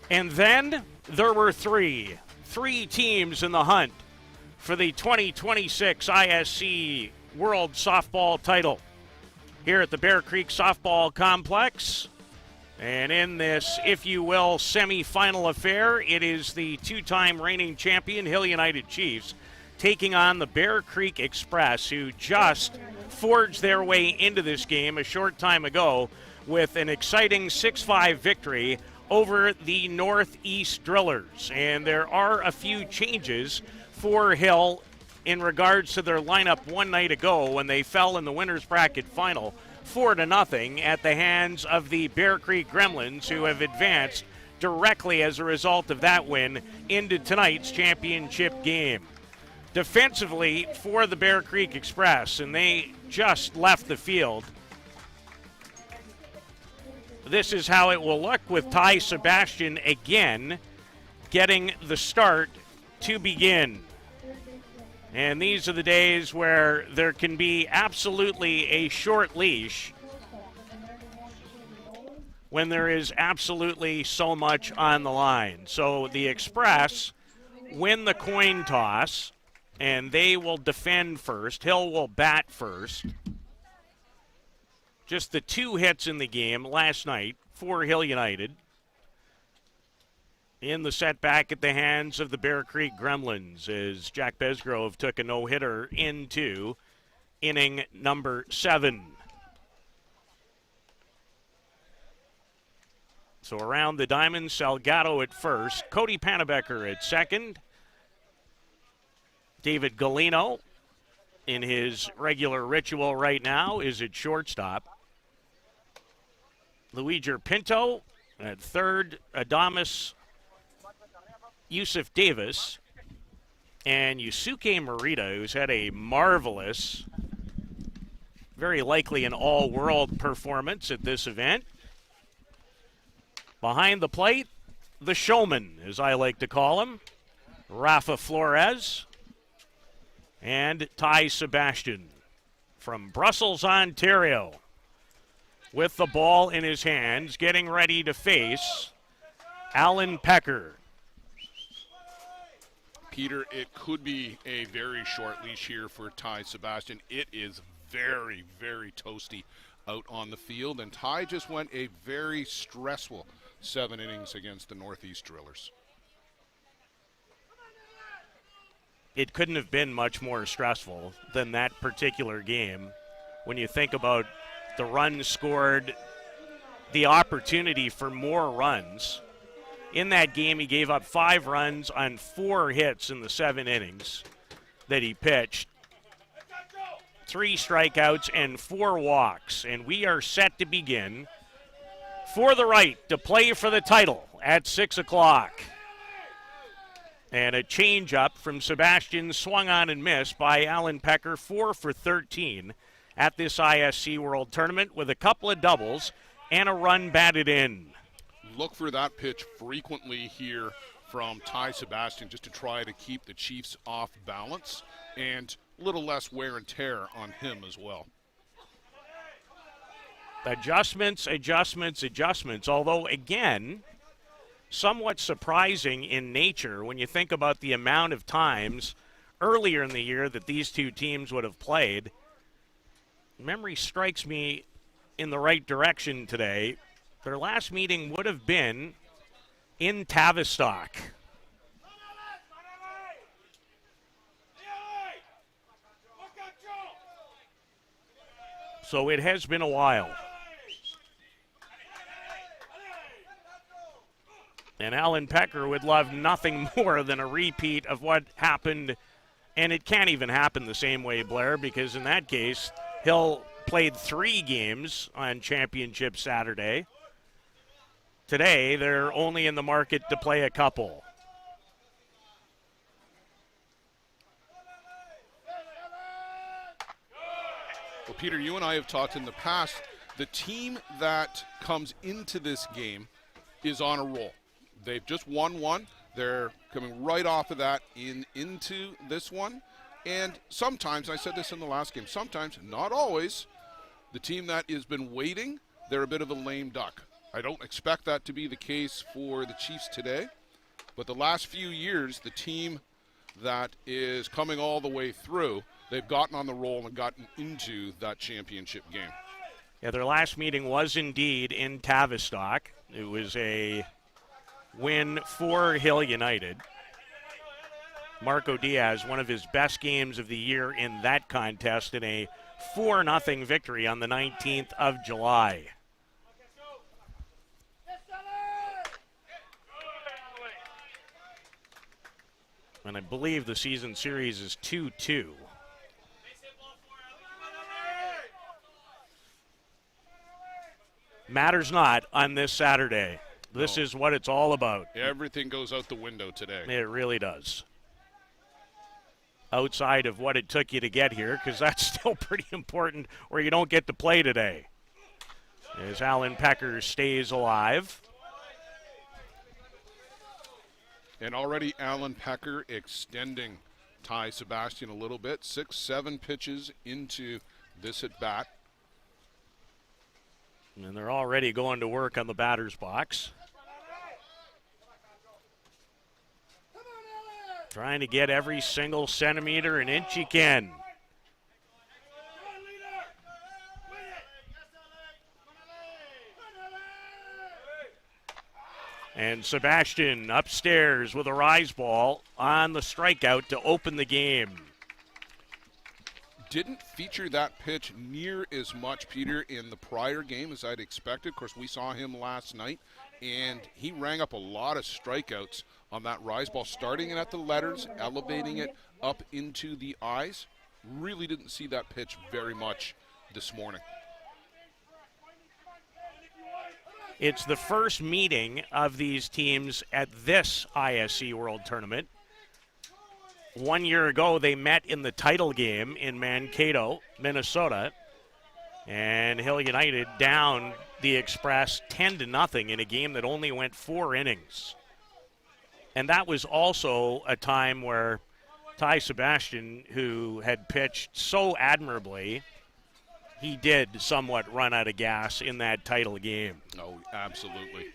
And then there were three teams in the hunt for the 2026 ISC World Softball title here at the Bear Creek Softball Complex. And in this, if you will, semi-final affair, it is the two-time reigning champion Hill United Chiefs taking on the Bear Creek Express, who just forged their way into this game a short time ago with an exciting 6-5 victory over the Northeast Drillers. And there are a few changes for Hill in regards to their lineup one night ago when they fell in the winners bracket final 4-0 at the hands of the Bear Creek Gremlins, who have advanced directly as a result of that win into tonight's championship game. Defensively for the Bear Creek Express, and they just left the field. This is how it will look with Ty Sebastian again getting the start to begin. And these are the days where there can be absolutely a short leash when there is absolutely so much on the line. So the Express win the coin toss, and they will defend first. Hill will bat first. Just the two hits in the game last night for Hill United in the setback at the hands of the Bear Creek Gremlins as Jack Besgrove took a no-hitter into inning number 7. So around the diamond, Salgado at first, Cody Panabecker at second, David Galino in his regular ritual right now is at shortstop. Luigi Pinto at third, Adamas Yusuf Davis, and Yusuke Morita, who's had a marvelous, very likely an all-world performance at this event. Behind the plate, the showman, as I like to call him, Rafa Flores, and Ty Sebastian from Brussels, Ontario, with the ball in his hands, getting ready to face Alan Pecker. Peter, it could be a very short leash here for Ty Sebastian. It is very, very toasty out on the field, and Ty just went a very stressful 7 innings against the Northeast Drillers. It couldn't have been much more stressful than that particular game when you think about the runs scored, the opportunity for more runs. In that game, he gave up 5 runs on 4 hits in the 7 innings that he pitched. 3 strikeouts and 4 walks. And we are set to begin for the right to play for the title at 6 o'clock. And a changeup from Sebastian swung on and missed by Alan Pecker, 4 for 13 at this ISC World Tournament with a couple of doubles and a run batted in. Look for that pitch frequently here from Ty Sebastian just to try to keep the Chiefs off balance and a little less wear and tear on him as well. Adjustments, although again, somewhat surprising in nature when you think about the amount of times earlier in the year that these two teams would have played. Memory strikes me in the right direction today. Their last meeting would have been in Tavistock. So it has been a while. And Alan Pecker would love nothing more than a repeat of what happened. And it can't even happen the same way, Blair, because in that case, Hill played 3 games on Championship Saturday. Today, they're only in the market to play a couple. Well, Peter, you and I have talked in the past. The team that comes into this game is on a roll. They've just won one. They're coming right off of that into this one. And sometimes, I said this in the last game, sometimes, not always, the team that has been waiting, they're a bit of a lame duck. I don't expect that to be the case for the Chiefs today, but the last few years, the team that is coming all the way through, they've gotten on the roll and gotten into that championship game. Yeah, their last meeting was indeed in Tavistock. It was a win for Hill United. Marco Diaz, one of his best games of the year in that contest, in a 4-0 victory on the 19th of July. And I believe the season series is 2-2. Matters not on this Saturday. This is what it's all about. Everything goes out the window today. It really does. Outside of what it took you to get here, because that's still pretty important, or you don't get to play today. As Alan Pecker stays alive. And already Alan Pecker extending Ty Sebastian a little bit. 6-7 pitches into this at bat. And they're already going to work on the batter's box. Trying to get every single centimeter and inch you can. And Sebastian upstairs with a rise ball on the strikeout to open the game. Didn't feature that pitch near as much, Peter, in the prior game as I'd expected. Of course, we saw him last night, and he rang up a lot of strikeouts on that rise ball, starting it at the letters, elevating it up into the eyes. Really didn't see that pitch very much this morning. It's the first meeting of these teams at this ISC World Tournament. 1 year ago, they met in the title game in Mankato, Minnesota, and Hill United down the Express 10-0 in a game that only went 4 innings. And that was also a time where Ty Sebastian, who had pitched so admirably, he did somewhat run out of gas in that title game. Oh, absolutely.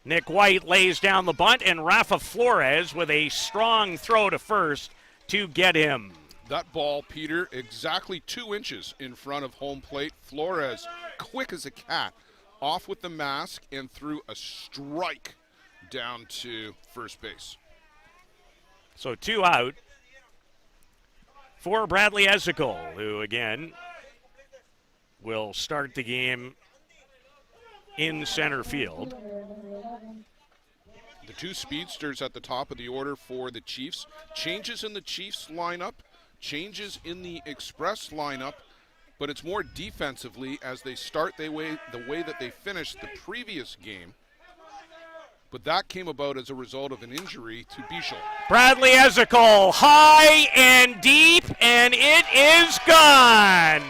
Nick White lays down the bunt, and Rafa Flores with a strong throw to first to get him. That ball, Peter, exactly 2 inches in front of home plate. Flores, quick as a cat, off with the mask and threw a strike down to first base. So 2 out for Bradley Ezekiel, who again will start the game in center field. The 2 speedsters at the top of the order for the Chiefs. Changes in the Chiefs lineup, changes in the Express lineup, but it's more defensively as they start the way that they finished the previous game. But that came about as a result of an injury to Bichel. Bradley Ezekiel, high and deep, and it is gone.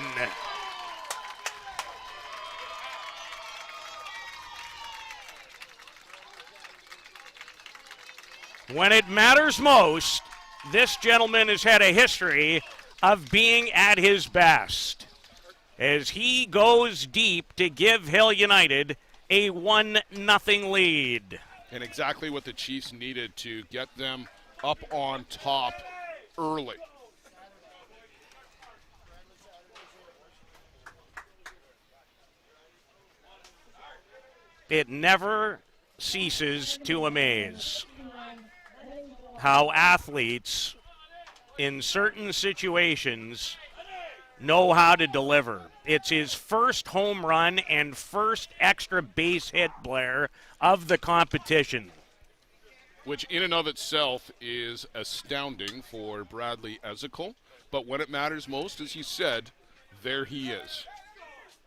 When it matters most, this gentleman has had a history of being at his best as he goes deep to give Hill United a 1-0 lead. And exactly what the Chiefs needed to get them up on top early. It never ceases to amaze how athletes in certain situations know how to deliver. It's his first home run and first extra base hit, Blair, of the competition. Which in and of itself is astounding for Bradley Ezekiel. But when it matters most, as you said, there he is.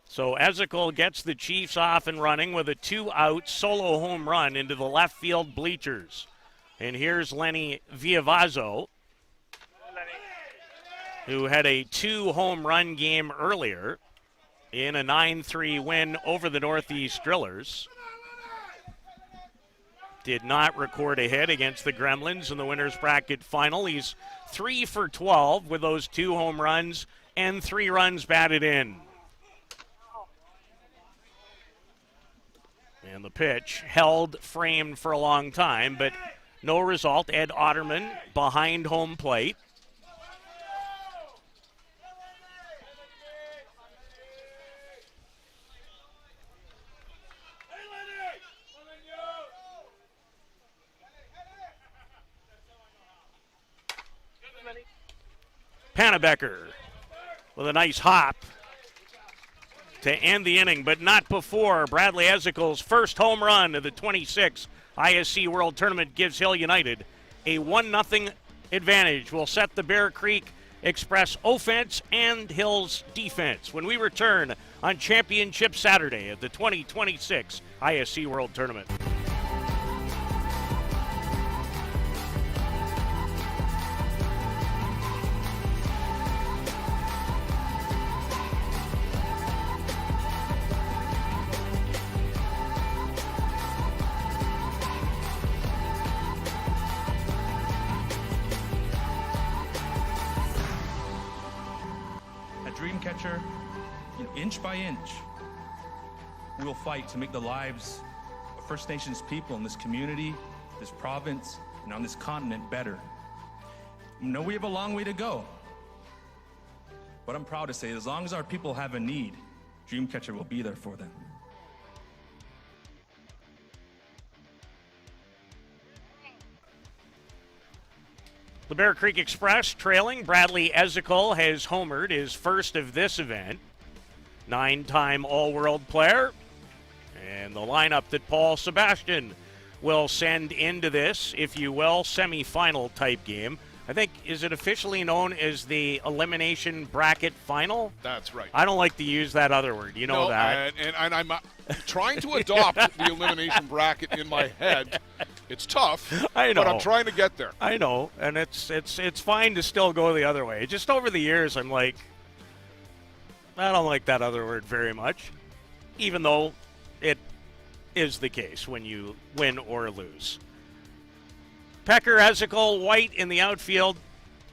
So Ezekiel gets the Chiefs off and running with a 2-out solo home run into the left field bleachers. And here's Lenny Viavazzo, who had a 2-home run game earlier in a 9-3 win over the Northeast Drillers. did not record a hit against the Gremlins in the winner's bracket final. He's 3 for 12 with those 2 home runs and 3 runs batted in. And the pitch held framed for a long time, but no result. Ed Otterman behind home plate. Pannebecker with a nice hop to end the inning, but not before Bradley Ezekle's first home run of the 26 ISC World Tournament gives Hill United a 1-0 advantage. Will set the Bear Creek Express offense and Hill's defense when we return on Championship Saturday of the 2026 ISC World Tournament. Dreamcatcher, inch by inch, we will fight to make the lives of First Nations people in this community, this province, and on this continent better. I know we have a long way to go, but I'm proud to say as long as our people have a need, Dreamcatcher will be there for them. The Bear Creek Express trailing. Bradley Ezekle has homered, his first of this event. 9-time All-World player. And the lineup that Paul Sebastian will send into this, if you will, semifinal type game. I think, is it officially known as the Elimination Bracket Final? That's right. I don't like to use that other word. You know that. And I'm trying to adopt the elimination bracket in my head. It's tough, I know, but I'm trying to get there. I know, and it's fine to still go the other way. Just over the years, I'm like, I don't like that other word very much, even though it is the case when you win or lose. Pecker, Ezekle, White in the outfield.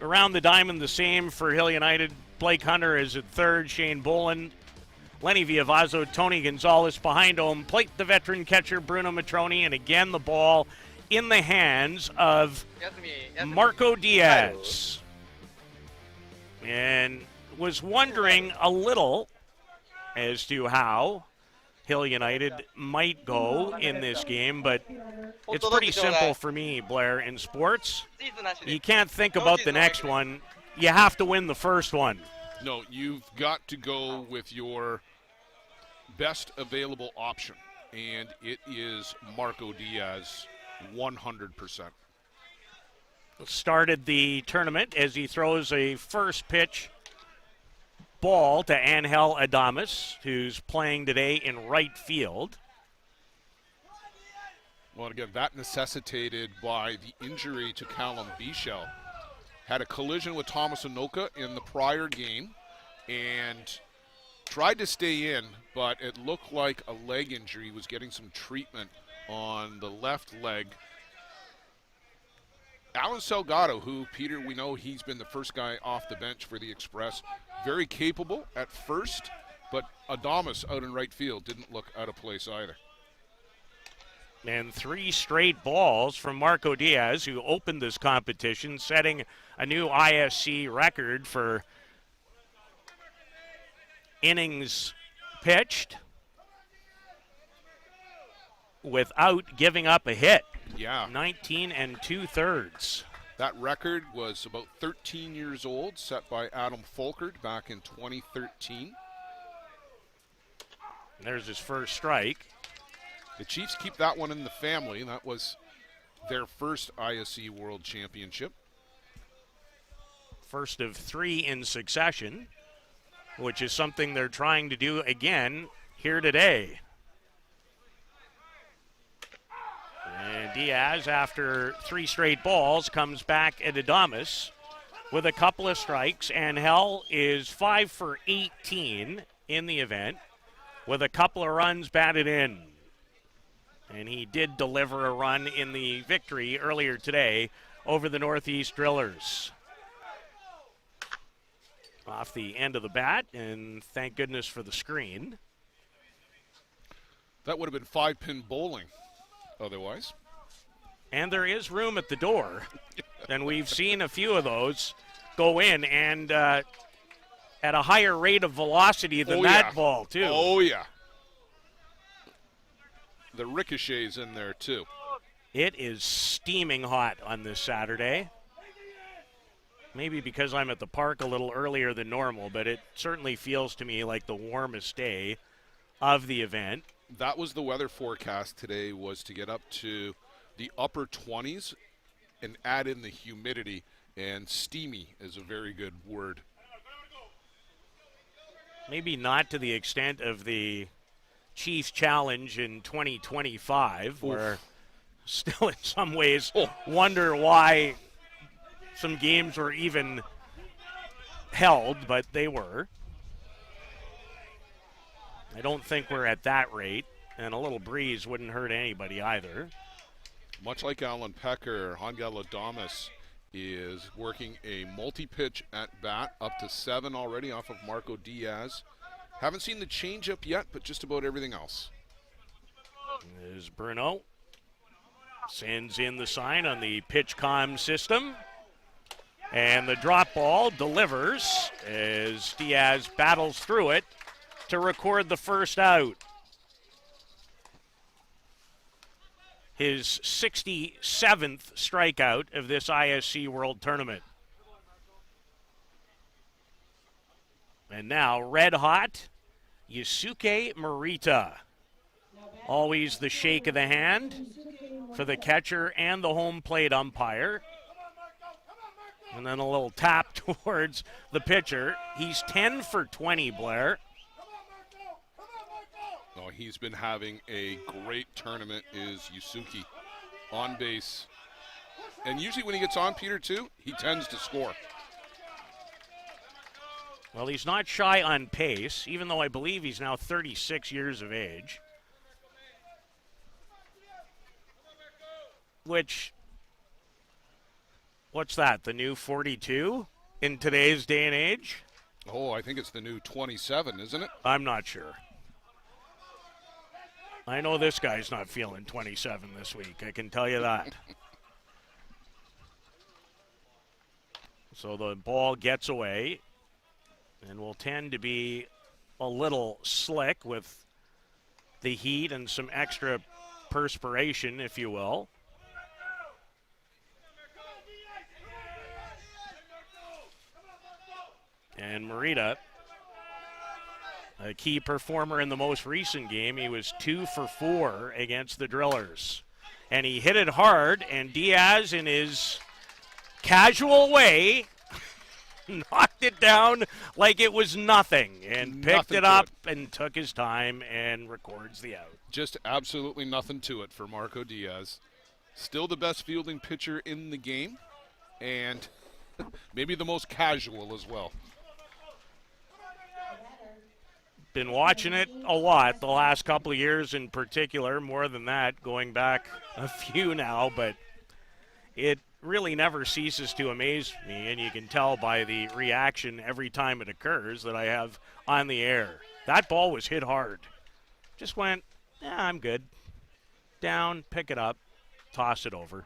Around the diamond, the same for Hill United. Blake Hunter is at third. Shane Boland, Lenny Viavazzo, Tony Gonzalez behind home plate. The veteran catcher, Bruno Matroni. And again, the ball in the hands of Marco Diaz. And was wondering a little as to how Hill United might go in this game, but it's pretty simple for me, Blair. In sports, you can't think about the next one. You have to win the first one. No, you've got to go with your best available option, and it is Marco Diaz, 100%. Started the tournament as he throws a first pitch ball to Angel Adames, who's playing today in right field. Well, again, that necessitated by the injury to Callum Bichel. Had a collision with Thomas Anoka in the prior game and tried to stay in, but it looked like a leg injury. He was getting some treatment on the left leg. Alan Salgado, who, Peter, we know he's been the first guy off the bench for the Express. Very capable at first, but Adames out in right field didn't look out of place either. And 3 straight balls from Marco Diaz, who opened this competition, setting a new ISC record for innings pitched without giving up a hit. Yeah. 19 2/3. That record was about 13 years old, set by Adam Folkert back in 2013. And there's his first strike. The Chiefs keep that one in the family. That was their first ISC World Championship. First of 3 in succession, which is something they're trying to do again here today. And Diaz, after 3 straight balls, comes back at Adames with a couple of strikes. And Hell is 5 for 18 in the event with a couple of runs batted in. And he did deliver a run in the victory earlier today over the Northeast Drillers. Off the end of the bat, and thank goodness for the screen. That would have been 5-pin bowling otherwise. And there is room at the door. And we've seen a few of those go in, and at a higher rate of velocity than that ball, too. Oh, yeah. The ricochet's in there, too. It is steaming hot on this Saturday. Maybe because I'm at the park a little earlier than normal, but it certainly feels to me like the warmest day of the event. That was the weather forecast today, was to get up to the upper 20s and add in the humidity, and steamy is a very good word. Maybe not to the extent of the Chiefs Challenge in 2025, where still in some ways wonder why some games were even held, but they were. I don't think we're at that rate, and a little breeze wouldn't hurt anybody either. Much like Alan Pecker, Hangel Adamas is working a multi-pitch at bat, up to 7 already off of Marco Diaz. Haven't seen the changeup yet, but just about everything else. As Bruno sends in the sign on the PitchCom system. And the drop ball delivers as Diaz battles through it to record the first out. His 67th strikeout of this ISC World Tournament. And now, red hot, Yusuke Morita. Always the shake of the hand for the catcher and the home plate umpire. And then a little tap towards the pitcher. He's 10 for 20, Blair. Oh, he's been having a great tournament, is Yusuke. On base. And usually when he gets on, Peter, too, he tends to score. Well, he's not shy on pace, even though I believe he's now 36 years of age. Which, what's that, the new 42 in today's day and age? Oh, I think it's the new 27, isn't it? I'm not sure. I know this guy's not feeling 27 this week, I can tell you that. So the ball gets away and will tend to be a little slick with the heat and some extra perspiration, if you will. And Morita, a key performer in the most recent game. He was 2 for 4 against the Drillers. And he hit it hard, and Diaz, in his casual way, knocked it down like it was nothing and picked it up and took his time and records the out. Just absolutely nothing to it for Marco Diaz. Still the best fielding pitcher in the game, and maybe the most casual as well. Been watching it a lot the last couple of years in particular, more than that, going back a few now, but it really never ceases to amaze me, and you can tell by the reaction every time it occurs that I have on the air. That ball was hit hard. Just went, I'm good. Down, pick it up, toss it over.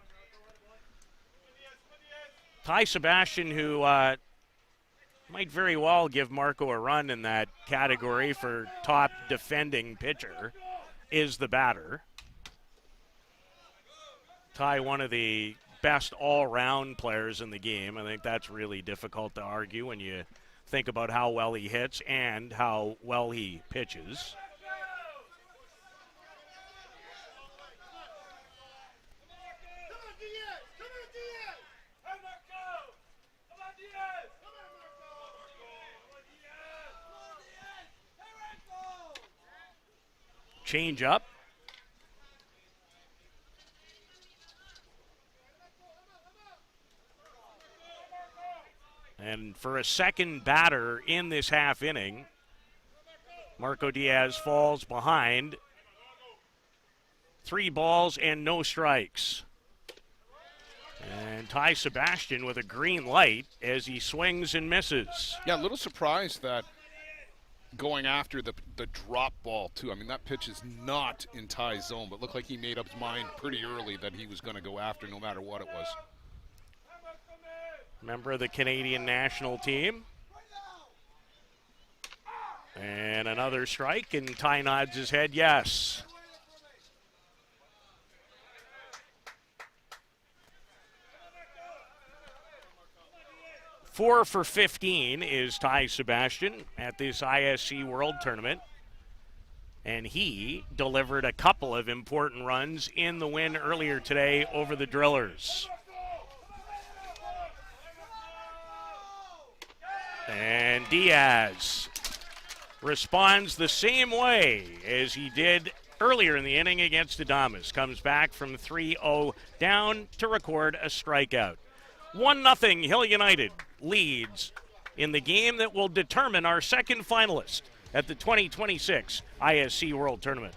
Ty Sebastian, who might very well give Marco a run in that category for top defending pitcher, is the batter. Ty, one of the best all-round players in the game. I think that's really difficult to argue when you think about how well he hits and how well he pitches. Change up. And for a second batter in this half inning, Marco Diaz falls behind 3 balls and no strikes. And Ty Sebastian with a green light as he swings and misses. Yeah, a little surprised that going after the drop ball, too. I mean, that pitch is not in Ty's zone, but looked like he made up his mind pretty early that he was going to go after no matter what it was. Member of the Canadian national team. And another strike, and Ty nods his head yes. Four for 15 is Ty Sebastian at this ISC World Tournament. And he delivered a couple of important runs in the win earlier today over the Drillers. And Diaz responds the same way as he did earlier in the inning against Adamas. Comes back from 3-0 down to record a strikeout. 1-0 Hill United leads in the game that will determine our second finalist at the 2026 ISC World Tournament.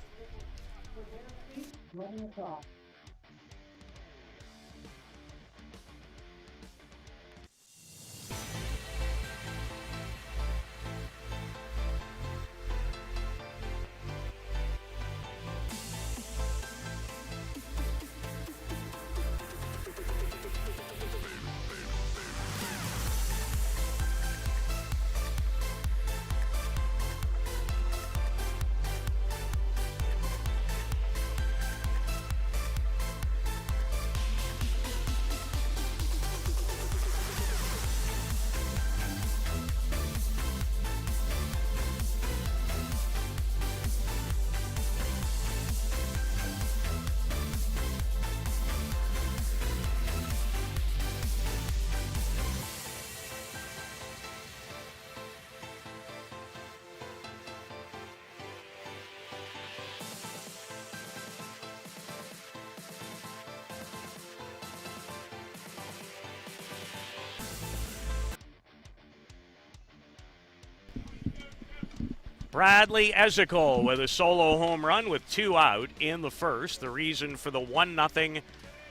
Bradley Ezekiel with a solo home run with 2 out in the first. The reason for the 1-0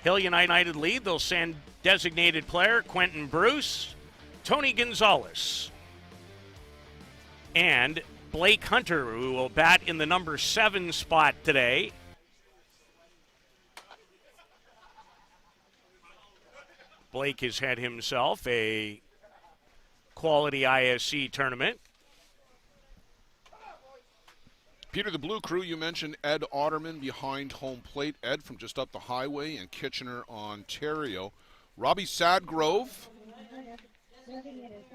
Hill United lead, they'll send designated player Quentin Bruce, Tony Gonzalez, and Blake Hunter, who will bat in the number 7 spot today. Blake has had himself a quality ISC tournament. Peter, the Blue Crew, you mentioned Ed Otterman behind home plate. Ed from just up the highway in Kitchener, Ontario. Robbie Sadgrove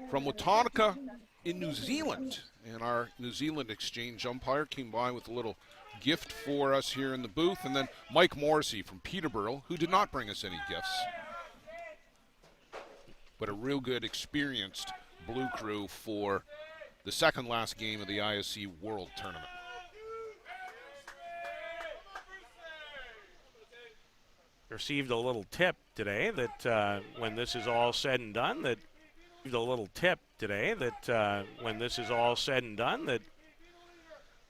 from Watonica in New Zealand. And our New Zealand exchange umpire came by with a little gift for us here in the booth. And then Mike Morrissey from Peterborough, who did not bring us any gifts, but a real good, experienced Blue Crew for the second last game of the ISC World Tournament. Received a little tip today that when this is all said and done, that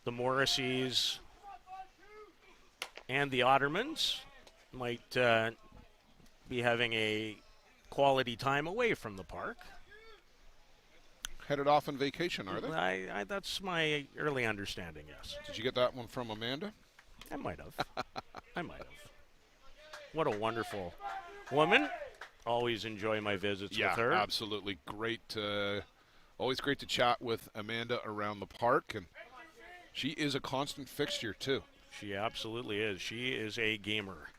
the Morrisseys and the Ottermans might be having a quality time away from the park. Headed off on vacation, are they? That's my early understanding, yes. Did you get that one from Amanda? I might have. What a wonderful woman. Always enjoy my visits with her. Yeah, absolutely. Great. Always great to chat with Amanda around the park. And she is a constant fixture, too. She absolutely is. She is a gamer.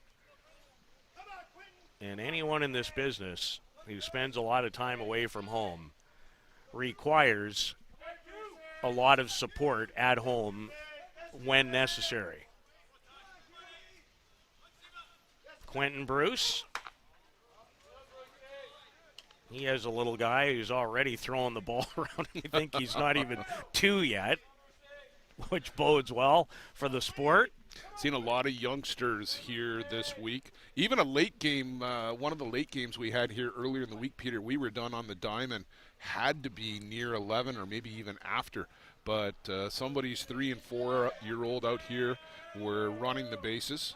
And anyone in this business who spends a lot of time away from home requires a lot of support at home when necessary. Quentin Bruce. He has a little guy who's already throwing the ball around. I think he's not even 2 yet, which bodes well for the sport. Seen a lot of youngsters here this week. Even a late game, one of the late games we had here earlier in the week, Peter, we were done on the diamond, had to be near 11 or maybe even after. But somebody's 3- and 4-year-old out here were running the bases.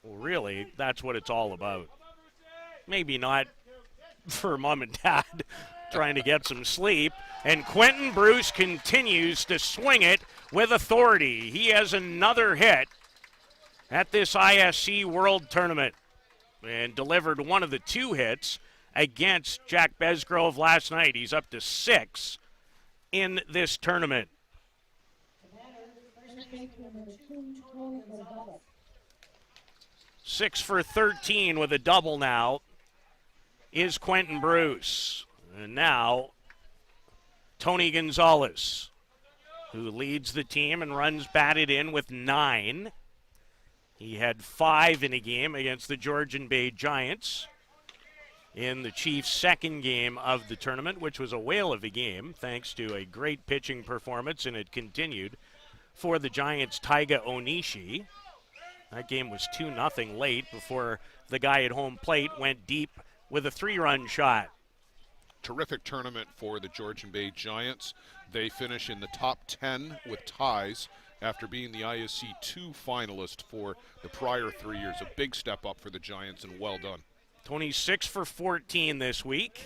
Well, really, that's what it's all about. Maybe not for mom and dad trying to get some sleep. And Quentin Bruce continues to swing it with authority. He has another hit at this ISC World Tournament and delivered one of the 2 hits against Jack Besgrove last night. He's up to 6 in this tournament. Six for 13 with a double now is Quentin Bruce. And now Tony Gonzalez, who leads the team and runs batted in with 9. He had 5 in a game against the Georgian Bay Giants in the Chiefs' second game of the tournament, which was a whale of a game thanks to a great pitching performance, and it continued for the Giants' Taiga Onishi. That game was 2-0 late before the guy at home plate went deep with a 3-run shot. Terrific tournament for the Georgian Bay Giants. They finish in the top 10 with ties after being the ISC 2 finalist for the prior 3 years. A big step up for the Giants, and well done. Tony 6 for 14 this week.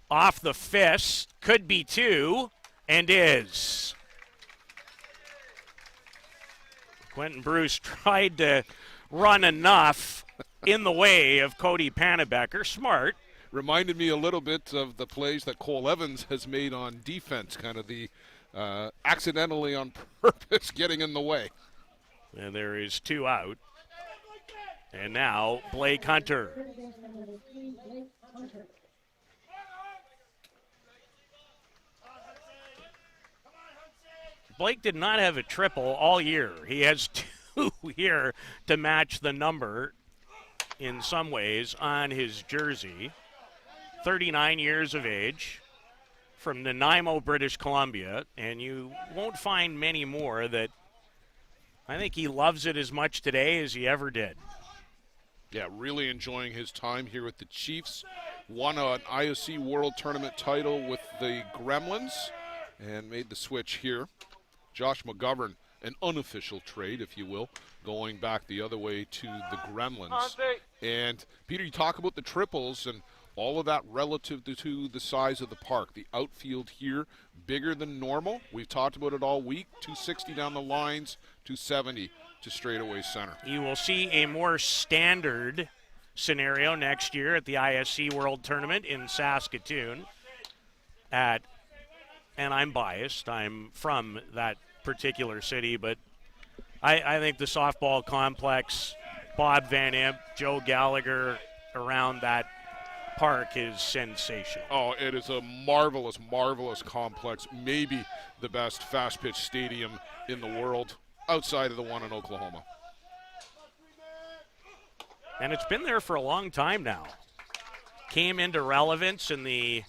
Off the fist, could be 2, and is. Quentin Bruce tried to run enough in the way of Cody Panabecker. Smart. Reminded me a little bit of the plays that Cole Evans has made on defense, kind of the accidentally on purpose getting in the way. And there is 2 out. And now Blake Hunter. Blake did not have a triple all year. He has 2 here to match the number in some ways on his jersey. 39 years of age, from Nanaimo, British Columbia, and you won't find many more that I think he loves it as much today as he ever did. Yeah, really enjoying his time here with the Chiefs. Won an ISC World Tournament title with the Gremlins and made the switch here. Josh McGovern, an unofficial trade, if you will, going back the other way to the Gremlins. And, Peter, you talk about the triples and all of that relative to the size of the park. The outfield here, bigger than normal. We've talked about it all week. 260 down the lines, 270 to straightaway center. You will see a more standard scenario next year at the ISC World Tournament in Saskatoon. And I'm biased. I'm from that particular city, but I think the softball complex, Bob Van Imp, Joe Gallagher around that park is sensational. Oh, it is a marvelous, marvelous complex. Maybe the best fast pitch stadium in the world outside of the one in Oklahoma. And it's been there for a long time now. Came into relevance in the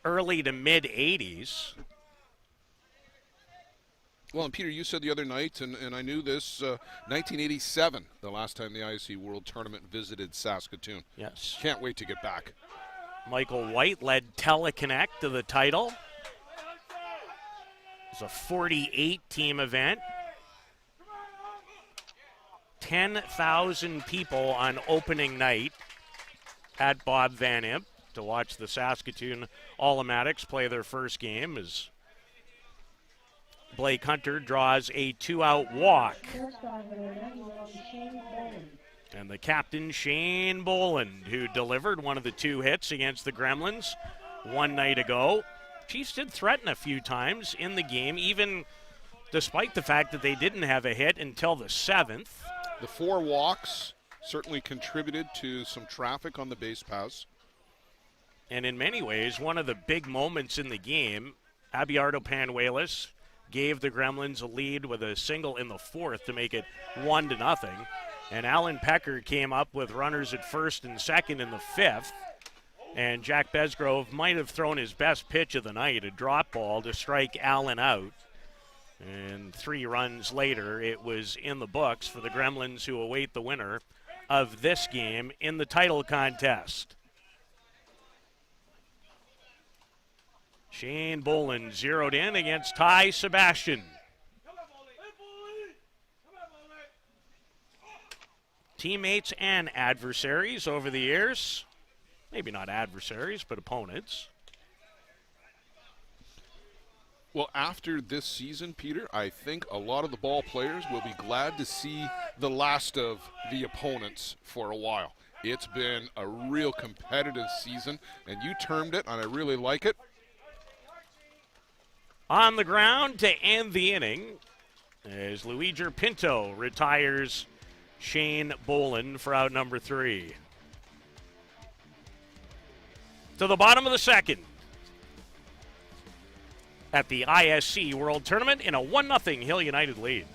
early to mid 80s. Well, and Peter, you said the other night, and I knew this, 1987, the last time the ISC World Tournament visited Saskatoon. Yes. Can't wait to get back. Michael White led Teleconnect to the title. It was a 48-team event. 10,000 people on opening night at Bob Van Imp to watch the Saskatoon All-O-Matics play their first game as Blake Hunter draws a 2-out walk. And the captain, Shane Boland, who delivered one of the 2 hits against the Gremlins one night ago. Chiefs did threaten a few times in the game, even despite the fact that they didn't have a hit until the 7th. The 4 walks certainly contributed to some traffic on the base paths. And in many ways, one of the big moments in the game, Abiardo Panuelos gave the Gremlins a lead with a single in the 4th to make it 1-0. And Alan Pecker came up with runners at first and second in the 5th. And Jack Besgrove might have thrown his best pitch of the night, a drop ball to strike Allen out. And 3 runs later, it was in the books for the Gremlins, who await the winner of this game in the title contest. Shane Boland zeroed in against Ty Sebastian. Teammates and adversaries over the years. Maybe not adversaries, but opponents. Well, after this season, Peter, I think a lot of the ball players will be glad to see the last of the opponents for a while. It's been a real competitive season, and you termed it, and I really like it. On the ground to end the inning as Luigi Pinto retires Shane Bolin for out number 3. To the bottom of the second at the ISC World Tournament in a 1-0 Hill United lead.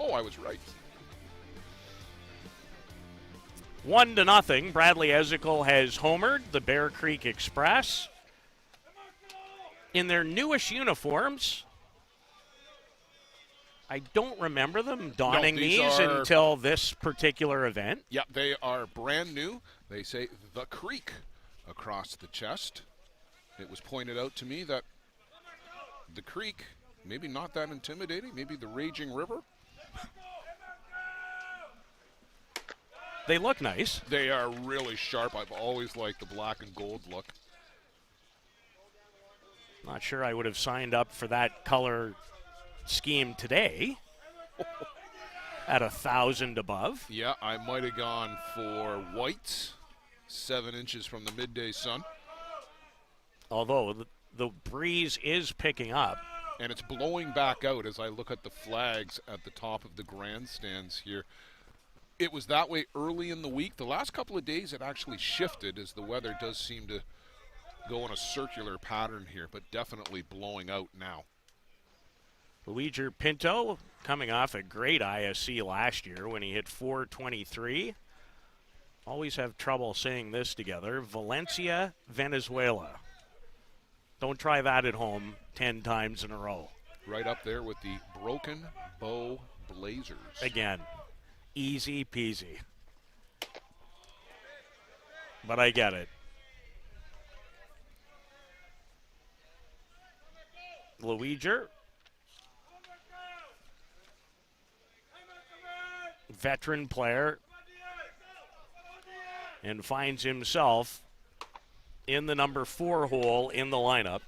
Oh, I was right. 1-0. Bradley Ezekiel has homered the Bear Creek Express. In their newish uniforms, I don't remember them donning these until this particular event. Yeah, they are brand new. They say the Creek across the chest. It was pointed out to me that the Creek, maybe not that intimidating, maybe the raging river. They look nice. They are really sharp. I've always liked the black and gold look. Not sure I would have signed up for that color scheme today at 1,000 above. Yeah, I might have gone for white, 7 inches from the midday sun. Although the breeze is picking up. And it's blowing back out as I look at the flags at the top of the grandstands here. It was that way early in the week. The last couple of days it actually shifted as the weather does seem to go in a circular pattern here, but definitely blowing out now. Luigi Pinto coming off a great ISC last year when he hit .423. Always have trouble saying this together. Valencia, Venezuela. Don't try that at home 10 times in a row. Right up there with the Broken Bow Blazers. Again, easy peasy. But I get it. Luigi, veteran player, and finds himself in the number 4 hole in the lineup.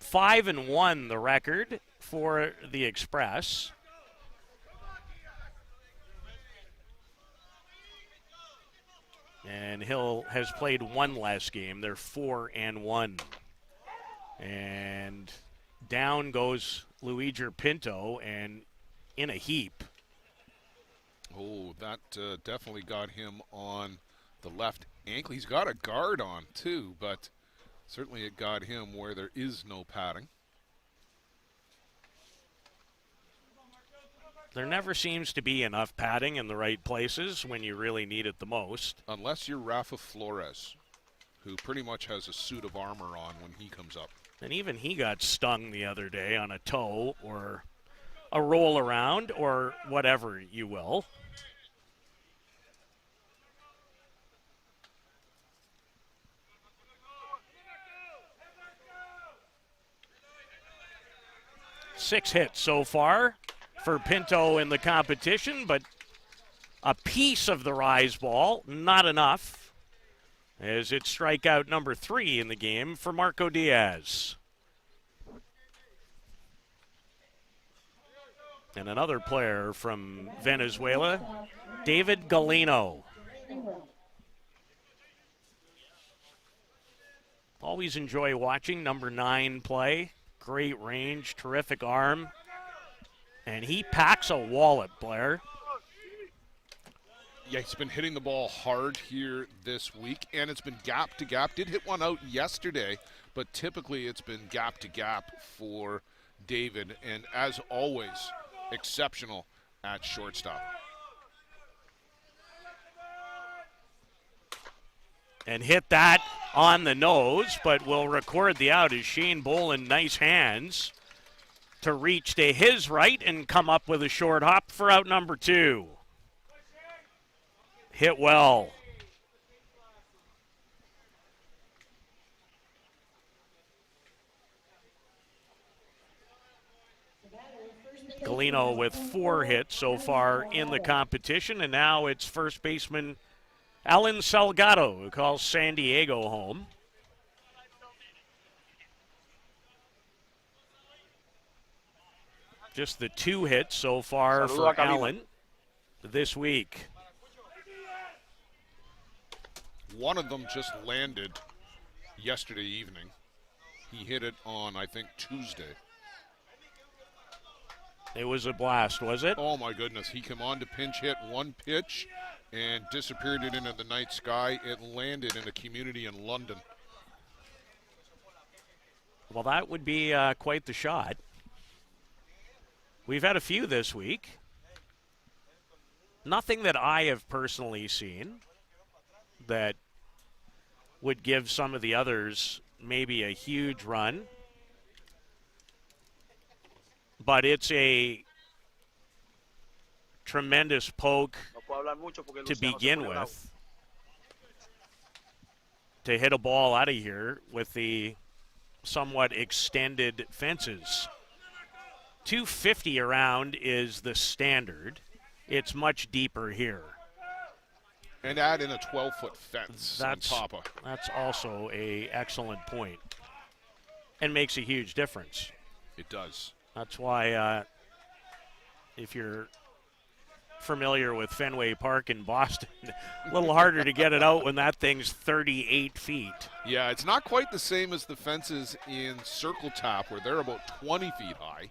5-1 the record for the Express. And Hill has played one less game. They're 4-1. And down goes Luigi Pinto, and in a heap. Oh, that definitely got him on the left ankle. He's got a guard on too, but certainly it got him where there is no padding. There never seems to be enough padding in the right places when you really need it the most. Unless you're Rafa Flores, who pretty much has a suit of armor on when he comes up. And even he got stung the other day on a toe or a roll around or whatever you will. 6 hits so far for Pinto in the competition, but a piece of the rise ball, not enough, as it's strikeout number 3 in the game for Marco Diaz. And another player from Venezuela, David Galeno. Always enjoy watching number 9 play. Great range, terrific arm. And he packs a wallet, Blair. Yeah, he's been hitting the ball hard here this week, and it's been gap to gap. Did hit one out yesterday, but typically it's been gap to gap for David. And as always, exceptional at shortstop. And hit that on the nose, but will record the out as Shane Boland, nice hands to reach to his right and come up with a short hop for out number 2. Hit well. Galeno with 4 hits so far in the competition, and now it's first baseman Alan Salgado, who calls San Diego home. Just the 2 hits so far for Alan this week. One of them just landed yesterday evening. He hit it on, I think, Tuesday. It was a blast, was it? Oh, my goodness. He came on to pinch hit one pitch and disappeared it into the night sky. It landed in a community in London. Well, that would be quite the shot. We've had a few this week. Nothing that I have personally seen that would give some of the others maybe a huge run. But it's a tremendous poke to begin with, to hit a ball out of here with the somewhat extended fences. 250 around is the standard. It's much deeper here. And add in a 12-foot fence on Papa. That's also an excellent point and makes a huge difference. It does. That's why if you're familiar with Fenway Park in Boston, a little harder to get it out when that thing's 38 feet. Yeah, it's not quite the same as the fences in Circle Tap where they're about 20 feet high.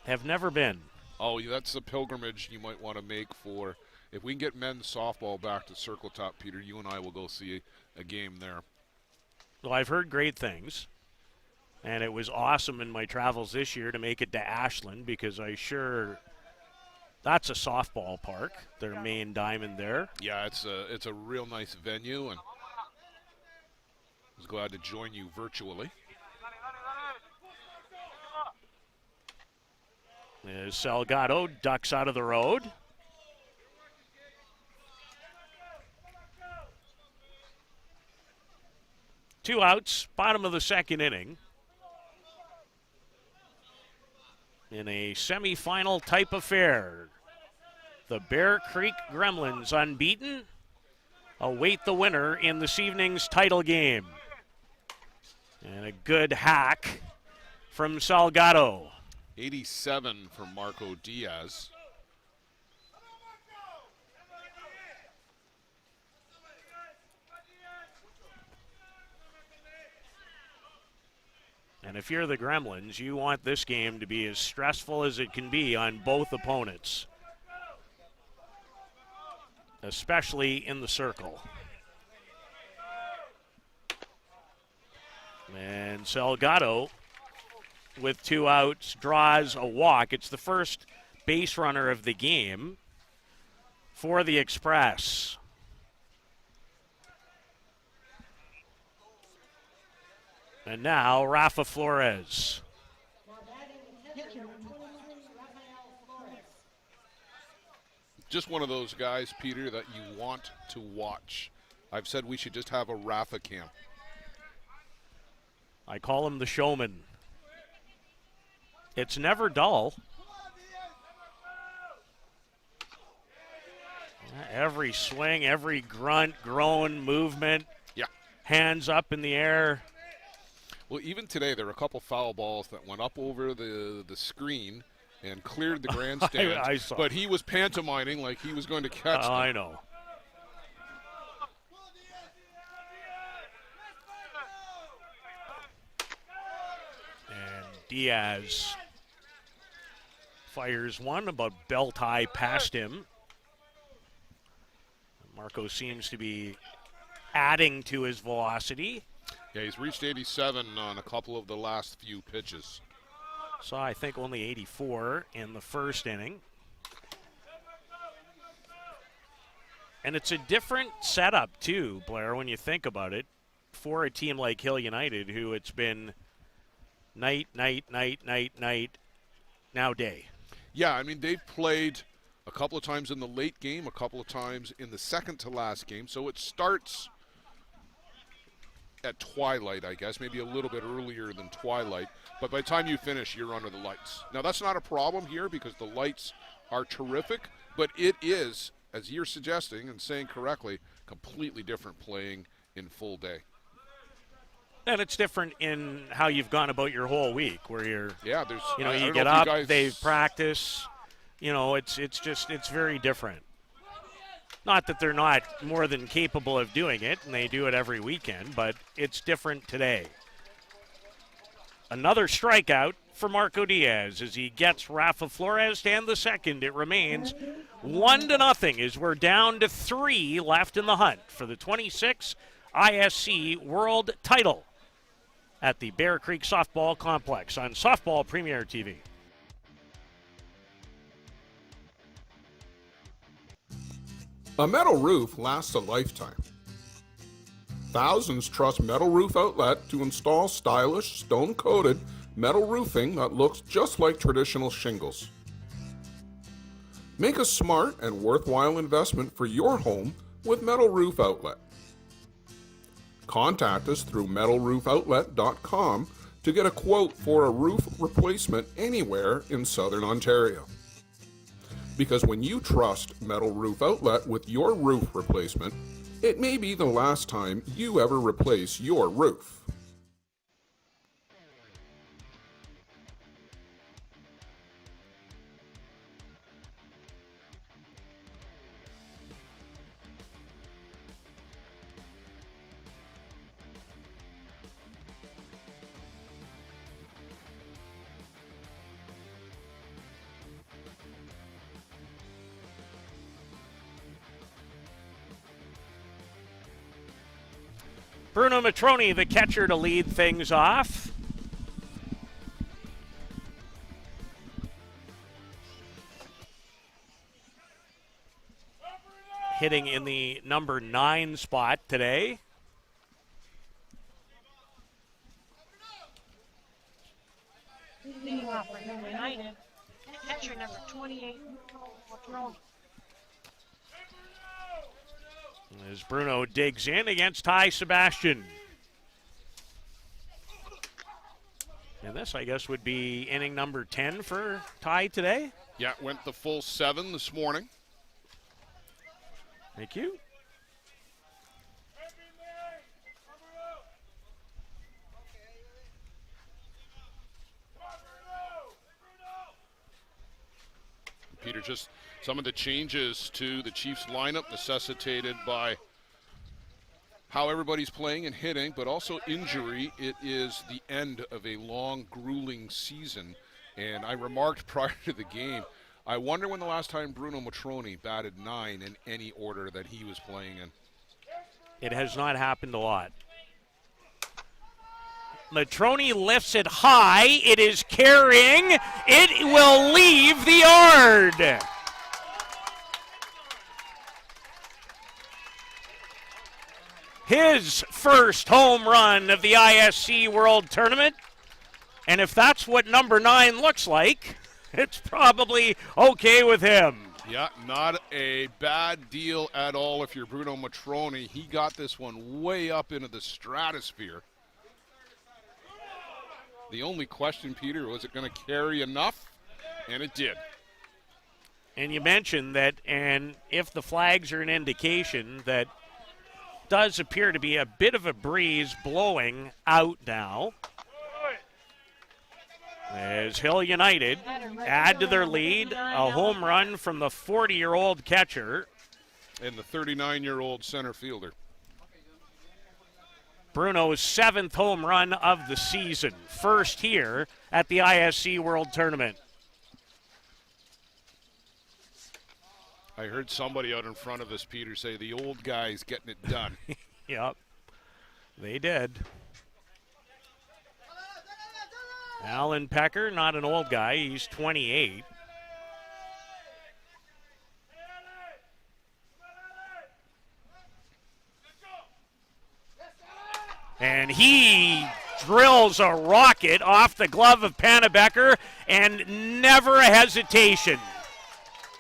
Have never been. Oh, that's a pilgrimage you might want to make for, if we can get men's softball back to Circle Top, Peter, you and I will go see a game there. Well, I've heard great things. And it was awesome in my travels this year to make it to Ashland because that's a softball park, their main diamond there. Yeah, it's a real nice venue, and I was glad to join you virtually. As Salgado ducks out of the road. Two outs, bottom of the second inning. In a semifinal type affair, the Bear Creek Gremlins, unbeaten, await the winner in this evening's title game. And a good hack from Salgado. 87 for Marco Diaz. And if you're the Gremlins, you want this game to be as stressful as it can be on both opponents, especially in the circle. And Salgado, with 2 outs, draws a walk. It's the first base runner of the game for the Express. And now, Rafa Flores. Just one of those guys, Peter, that you want to watch. I've said we should just have a Rafa camp. I call him the showman. It's never dull. Every swing, every grunt, groan, movement, Yeah. hands up in the air. Well, even today, there were a couple foul balls that went up over the screen and cleared the grandstand. I saw. But he was pantomiming like he was going to catch them. I know. And Diaz fires one about belt high past him. Marco seems to be adding to his velocity. Yeah, he's reached 87 on a couple of the last few pitches. Saw, I think, only 84 in the first inning. And it's a different setup, too, Blair, when you think about it, for a team like Hill United, who it's been night, now day. Yeah, I mean, they've played a couple of times in the late game, a couple of times in the second to last game. So it starts at twilight, I guess, maybe a little bit earlier than twilight. But by the time you finish, you're under the lights. Now, that's not a problem here because the lights are terrific, but it is, as you're suggesting and saying correctly, completely different playing in full day. And it's different in how you've gone about your whole week, where you're, yeah, there's, you know, I you don't get know if up, you guys... they practice. You know, it's very different. Not that they're not more than capable of doing it, and they do it every weekend, but it's different today. Another strikeout for Marco Diaz as he gets Rafa Flores to end the second. It remains 1-0 as we're down to 3 left in the hunt for the 26 ISC World Title at the Bear Creek Softball Complex on Softball Premier TV. A metal roof lasts a lifetime. Thousands trust Metal Roof Outlet to install stylish, stone-coated metal roofing that looks just like traditional shingles. Make a smart and worthwhile investment for your home with Metal Roof Outlet. Contact us through metalroofoutlet.com to get a quote for a roof replacement anywhere in Southern Ontario. Because when you trust Metal Roof Outlet with your roof replacement, it may be the last time you ever replace your roof. Bruno Matroni, the catcher, to lead things off. Hitting in the number 9 spot today. Leading off for Hill United, catcher number 28, Matroni. As Bruno digs in against Ty Sebastian. And this, I guess, would be inning number 10 for Ty today. Yeah, went the full 7 this morning. Thank you. Peter, just some of the changes to the Chiefs lineup necessitated by how everybody's playing and hitting, but also injury. It is the end of a long, grueling season. And I remarked prior to the game, I wonder when the last time Bruno Matroni batted 9 in any order that he was playing in. It has not happened a lot. Matroni lifts it high. It is carrying. It will leave the yard. His first home run of the ISC World Tournament. And if that's what number 9 looks like, it's probably okay with him. Yeah, not a bad deal at all if you're Bruno Matroni. He got this one way up into the stratosphere. The only question, Peter, was it going to carry enough? And it did. And you mentioned that, and if the flags are an indication, that does appear to be a bit of a breeze blowing out now. As Hill United add to their lead, a home run from the 40-year-old catcher. And the 39-year-old center fielder. Bruno's 7th home run of the season, first here at the ISC World Tournament. I heard somebody out in front of us, Peter, say the old guy's getting it done. Yep, they did. Alan Pecker, not an old guy, he's 28. And he drills a rocket off the glove of Pannebecker, and never a hesitation.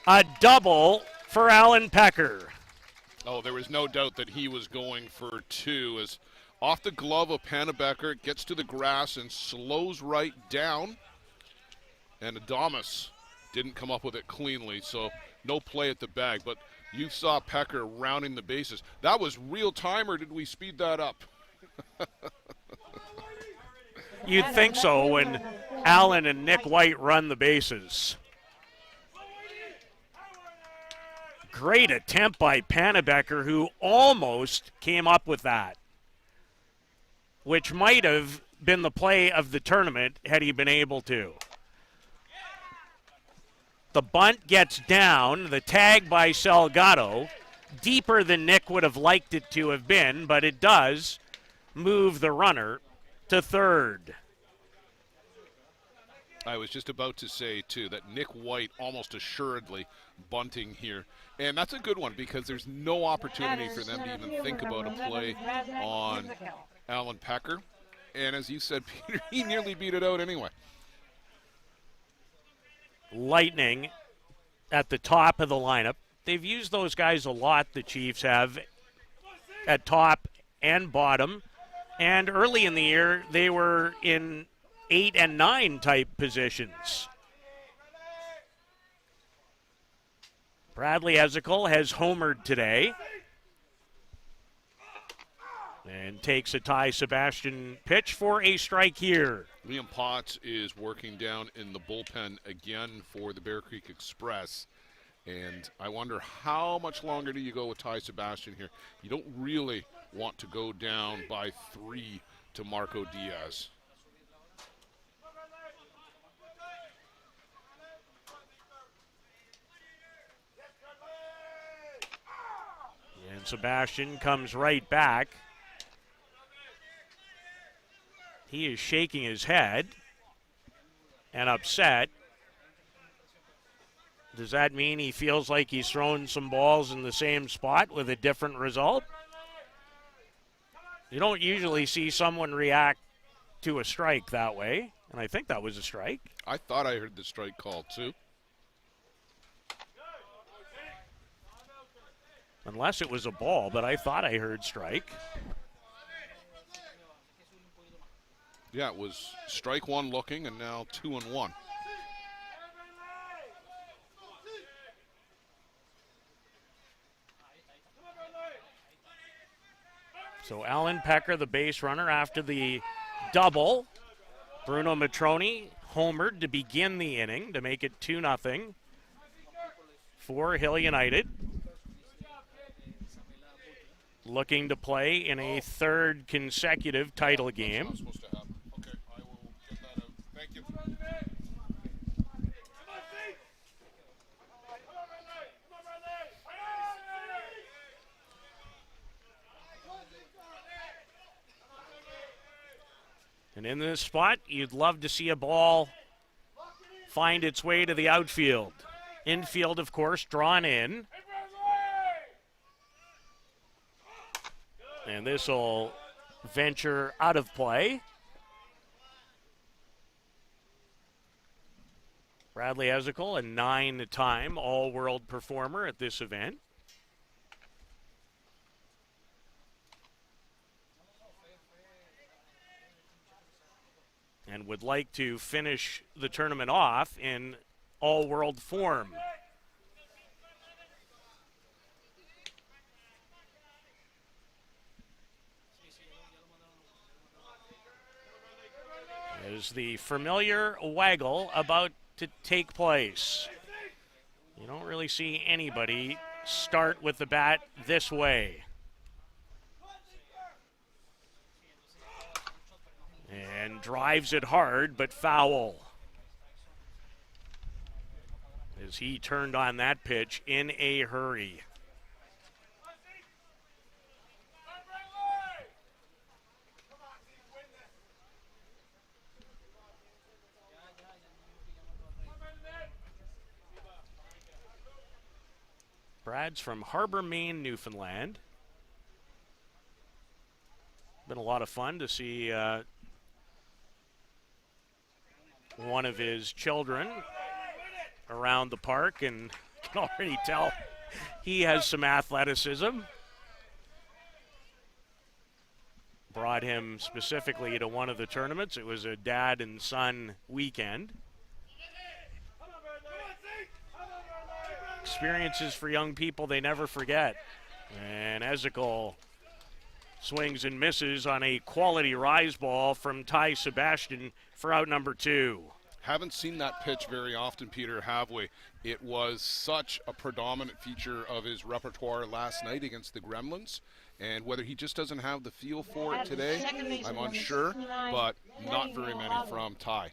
A double for Alan Pecker. Oh, there was no doubt that he was going for two. As off the glove of Pannebecker, gets to the grass and slows right down. And Adamas didn't come up with it cleanly, so no play at the bag. But you saw Pecker rounding the bases. That was real time, or did we speed that up? You'd think so when Allen and Nick White run the bases. Great attempt by Pannebecker, who almost came up with that, which might have been the play of the tournament had he been able to. The bunt gets down, the tag by Salgado, deeper than Nick would have liked it to have been, but it does move the runner to third. I was just about to say, too, that Nick White almost assuredly bunting here. And that's a good one because there's no opportunity for them to even think about a play on Alan Pecker. And as you said, Peter, he nearly beat it out anyway. Lightning at the top of the lineup. They've used those guys a lot, the Chiefs have, at top and bottom. And early in the year, they were in 8 and 9 type positions. Bradley Ezekiel has homered today and takes a Ty Sebastian pitch for a strike here. Liam Potts is working down in the bullpen again for the Bear Creek Express. And I wonder how much longer do you go with Ty Sebastian here? You don't really want to go down by 3 to Marco Diaz. And Sebastian comes right back. He is shaking his head and upset. Does that mean he feels like he's thrown some balls in the same spot with a different result? You don't usually see someone react to a strike that way, and I think that was a strike. I thought I heard the strike call, too. Unless it was a ball, but I thought I heard strike. Yeah, it was strike one looking, and now 2-1. So Alan Pecker, the base runner, after the double. Bruno Matroni homered to begin the inning to make it 2-0 for Hill United. Looking to play in a third consecutive title game. That's not supposed to happen. Okay, I will get that out. Thank you. And in this spot, you'd love to see a ball find its way to the outfield. Infield, of course, drawn in. And this will venture out of play. Bradley Ezekiel, a 9-time all-world performer at this event. and would like to finish the tournament off in all-world form. Is the familiar waggle about to take place. You don't really see anybody start with the bat this way. And drives it hard, but foul. As he turned on that pitch in a hurry. Brad's from Harbor, Maine, Newfoundland. Been a lot of fun to see one of his children around the park, and can already tell he has some athleticism. Brought him specifically to one of the tournaments. It was a dad and son weekend. Experiences for young people they never forget. And Ezekiel swings and misses on a quality rise ball from Ty Sebastian for out number 2. Haven't seen that pitch very often, Peter, have we? It was such a predominant feature of his repertoire last night against the Gremlins. And whether he just doesn't have the feel for it today, I'm unsure, but not very many from Ty.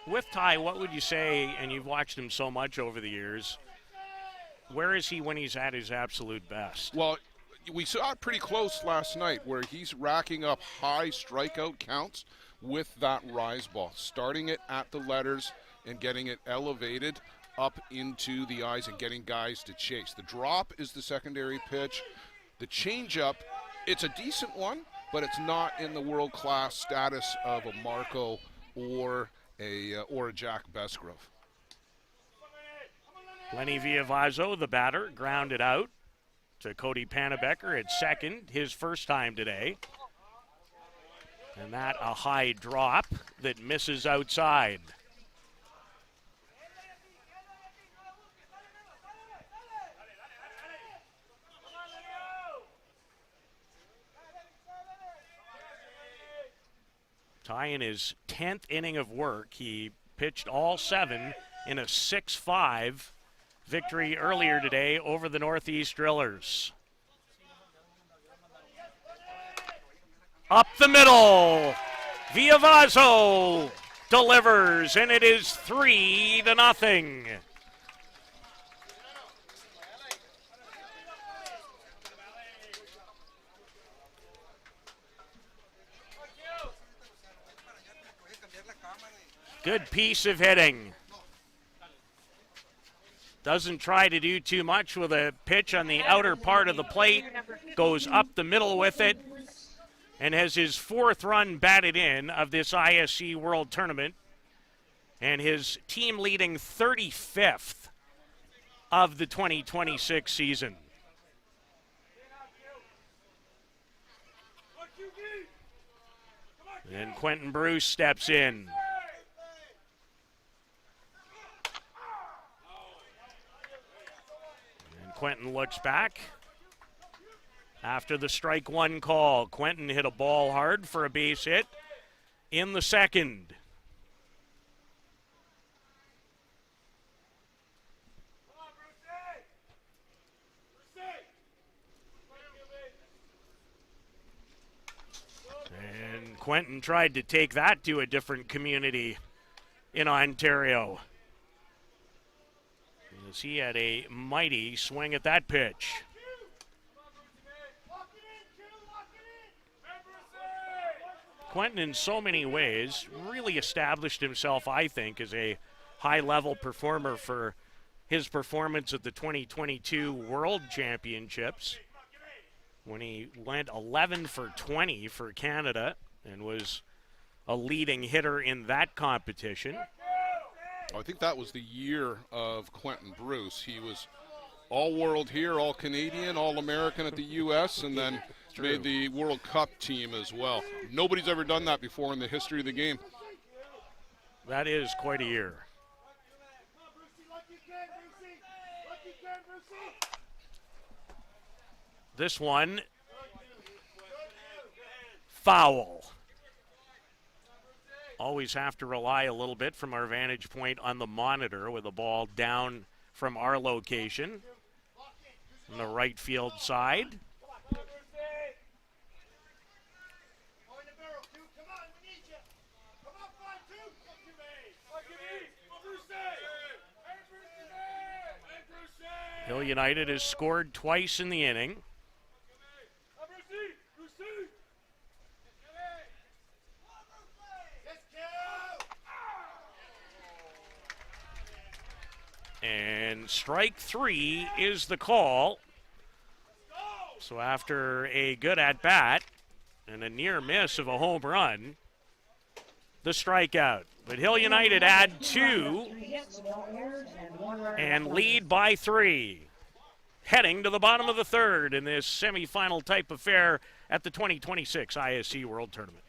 With Ty, what would you say, and you've watched him so much over the years, where is he when he's at his absolute best? Well, we saw it pretty close last night where he's racking up high strikeout counts with that rise ball, starting it at the letters and getting it elevated up into the eyes and getting guys to chase. The drop is the secondary pitch. The changeup, it's a decent one, but it's not in the world-class status of a Marco or a Jack Besgrove. Lenny Villavazo, the batter, grounded out to Cody Panabecker at second, his first time today. And that a high drop that misses outside. Ty in his 10th inning of work. He pitched all 7 in a 6-5 victory earlier today over the Northeast Drillers. Up the middle, Villavazo delivers, and it is 3-0. Good piece of hitting. Doesn't try to do too much with a pitch on the outer part of the plate. Goes up the middle with it and has his 4th run batted in of this ISC World Tournament and his team-leading 35th of the 2026 season. And Quentin Bruce steps in. Quentin looks back after the strike 1 call. Quentin hit a ball hard for a base hit in the second. And Quentin tried to take that to a different community in Ontario. As he had a mighty swing at that pitch. Quentin, in so many ways, really established himself, I think, as a high-level performer for his performance at the 2022 World Championships, when he went 11 for 20 for Canada and was a leading hitter in that competition. I think that was the year of Quentin Bruce. He was all-world here, all-Canadian, all-American at the U.S., and then made the World Cup team as well. Nobody's ever done that before in the history of the game. That is quite a year. This one, foul. Always have to rely a little bit from our vantage point on the monitor with the ball down from our location on the right field side. Hill United has scored twice in the inning. And strike 3 is the call. So after a good at-bat and a near miss of a home run, the strikeout. But Hill United add 2 and lead by 3. Heading to the bottom of the third in this semifinal type affair at the 2026 ISC World Tournament.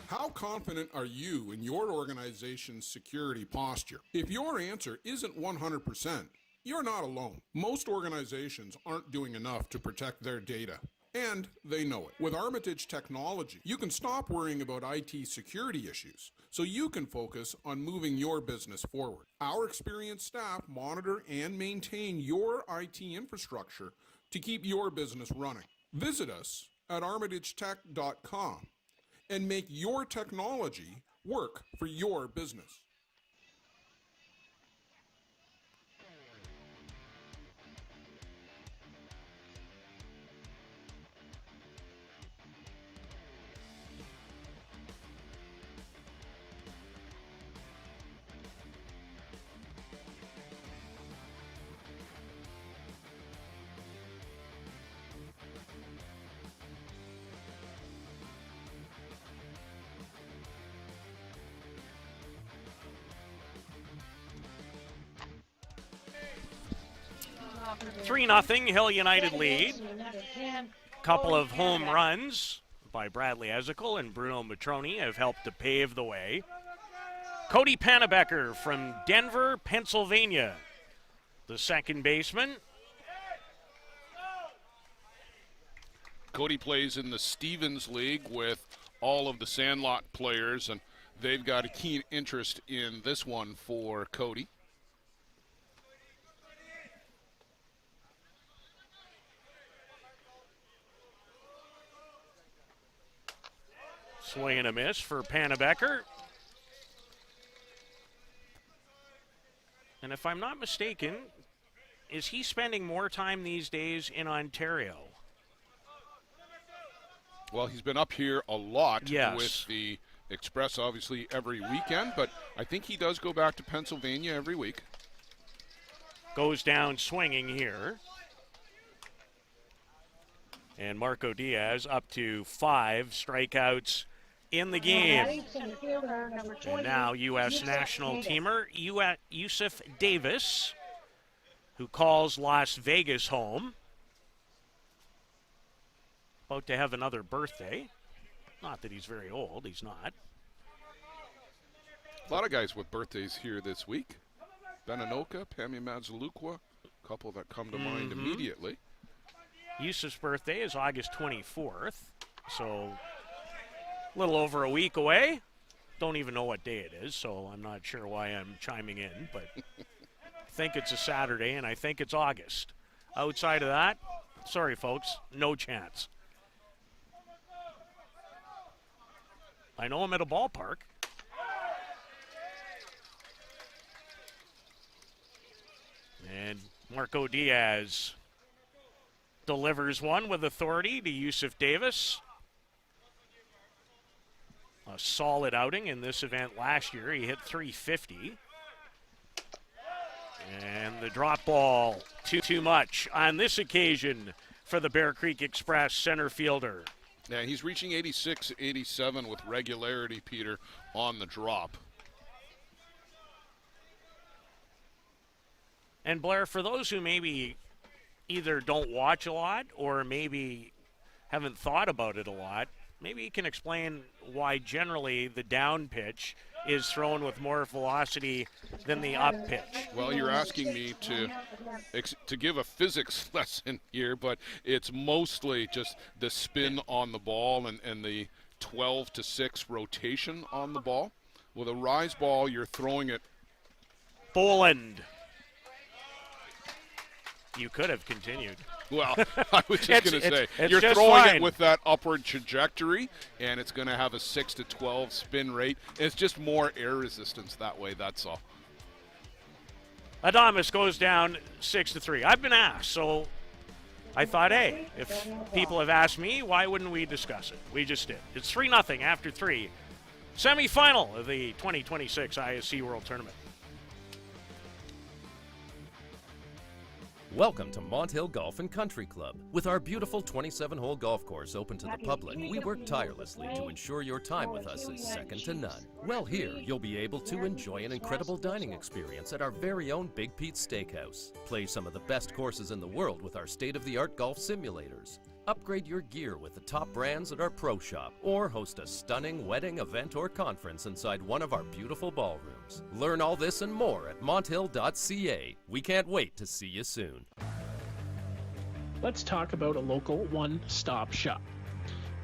How confident are you in your organization's security posture? If your answer isn't 100%, you're not alone. Most organizations aren't doing enough to protect their data, and they know it. With Armitage Technology, you can stop worrying about IT security issues so you can focus on moving your business forward. Our experienced staff monitor and maintain your IT infrastructure to keep your business running. Visit us at armitagetech.com and make your technology work for your business. Three 0 Hill United lead. Couple of home runs by Bradley Ezekiel and Bruno Matroni have helped to pave the way. Cody Pannebecker from Denver, Pennsylvania, the second baseman. Cody plays in the Stevens League with all of the Sandlot players, and they've got a keen interest in this one for Cody. Swing and a miss for Pannebecker. And if I'm not mistaken, is he spending more time these days in Ontario? Well, he's been up here a lot Yes. with the Express, obviously, every weekend, but I think he does go back to Pennsylvania every week. Goes down swinging here. And Marco Diaz up to 5 strikeouts in the game. And now U.S. national teamer Yusuf Davis, who calls Las Vegas home. About to have another birthday. Not that he's very old, he's not. A lot of guys with birthdays here this week. Benanoka, Pami Mazalukwa, a couple that come to mind immediately. Yusuf's birthday is August 24th, so a little over a week away. Don't even know what day it is, so I'm not sure why I'm chiming in, but I think it's a Saturday, and I think it's August. Outside of that, sorry, folks, no chance. I know I'm at a ballpark. And Marco Diaz delivers one with authority to Yusuf Davis. A solid outing in this event last year. He hit .350. And the drop ball too much on this occasion for the Bear Creek Express center fielder. Yeah, he's reaching 86, 87 with regularity, Peter, on the drop. And Blair, for those who maybe either don't watch a lot or maybe haven't thought about it a lot, maybe you can explain why generally the down pitch is thrown with more velocity than the up pitch. Well, you're asking me to give a physics lesson here, but it's mostly just the spin on the ball and the 12 to 6 rotation on the ball. With a rise ball, you're throwing it. Boland. You could have continued. Well, I was just going to say, it's you're just throwing fine. it with that upward trajectory, and it's going to have a 6 to 12 spin rate. It's just more air resistance that way, that's all. Adames goes down 6-3. I've been asked, so I thought, hey, if people have asked me, why wouldn't we discuss it? We just did. It's 3-0 after 3. Semifinal of the 2026 ISC World Tournament. Welcome to Mont Hill Golf and Country Club. With our beautiful 27-hole golf course open to the public, we work tirelessly to ensure your time with us is second to none. Well, here, you'll be able to enjoy an incredible dining experience at our very own Big Pete's Steakhouse. Play some of the best courses in the world with our state-of-the-art golf simulators. Upgrade your gear with the top brands at our pro shop, or host a stunning wedding, event, or conference inside one of our beautiful ballrooms. Learn all this and more at monthill.ca. We can't wait to see you soon. Let's talk about a local one-stop shop.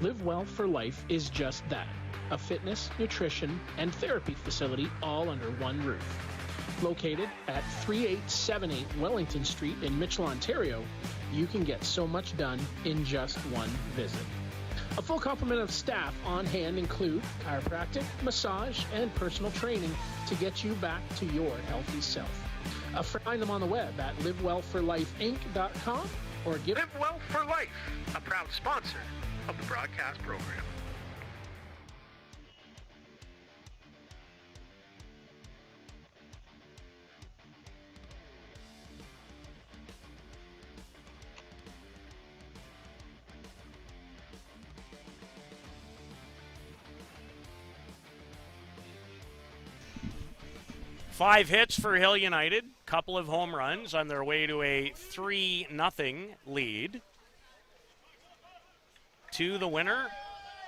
Live Well for Life is just that, a fitness, nutrition, and therapy facility all under one roof. Located at 3878 Wellington Street in Mitchell, Ontario, you can get so much done in just one visit. A full complement of staff on hand include chiropractic, massage, and personal training to get you back to your healthy self. Find them on the web at livewellforlifeinc.com or give Live Well for Life, a proud sponsor of the broadcast program. Five hits for Hill United, couple of home runs on their way to a 3-0 lead. To the winner,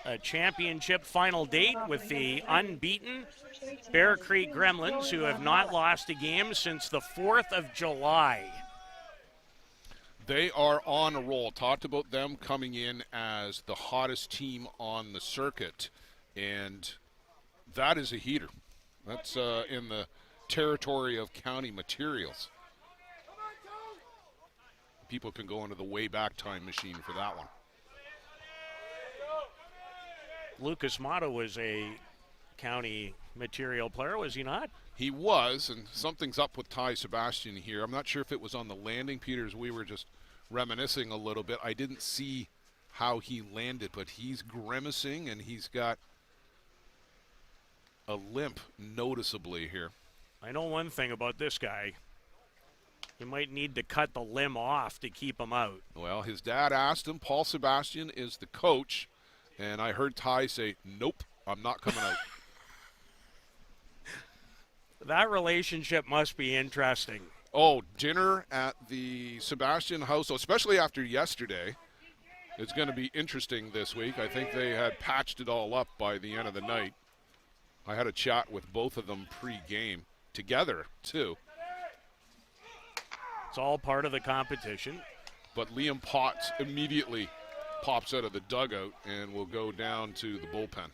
a championship final date with the unbeaten Bear Creek Gremlins, who have not lost a game since the 4th of July. They are on a roll. Talked about them coming in as the hottest team on the circuit, and that is a heater. That's in the territory of county materials. People can go into the way back time machine for that one. Lucas Mata was a county material player, was he not? He was, and something's up with Ty Sebastian here. I'm not sure if it was on the landing, Peters. We were just reminiscing a little bit. I didn't see how he landed, but he's grimacing, and he's got a limp noticeably here. I know one thing about this guy. You might need to cut the limb off to keep him out. Well, his dad asked him. Paul Sebastian is the coach, and I heard Ty say, nope, I'm not coming out. That relationship must be interesting. Oh, dinner at the Sebastian house, especially after yesterday. It's going to be interesting this week. I think they had patched it all up by the end of the night. I had a chat with both of them pre-game, together, too. It's all part of the competition. But Liam Potts immediately pops out of the dugout and will go down to the bullpen.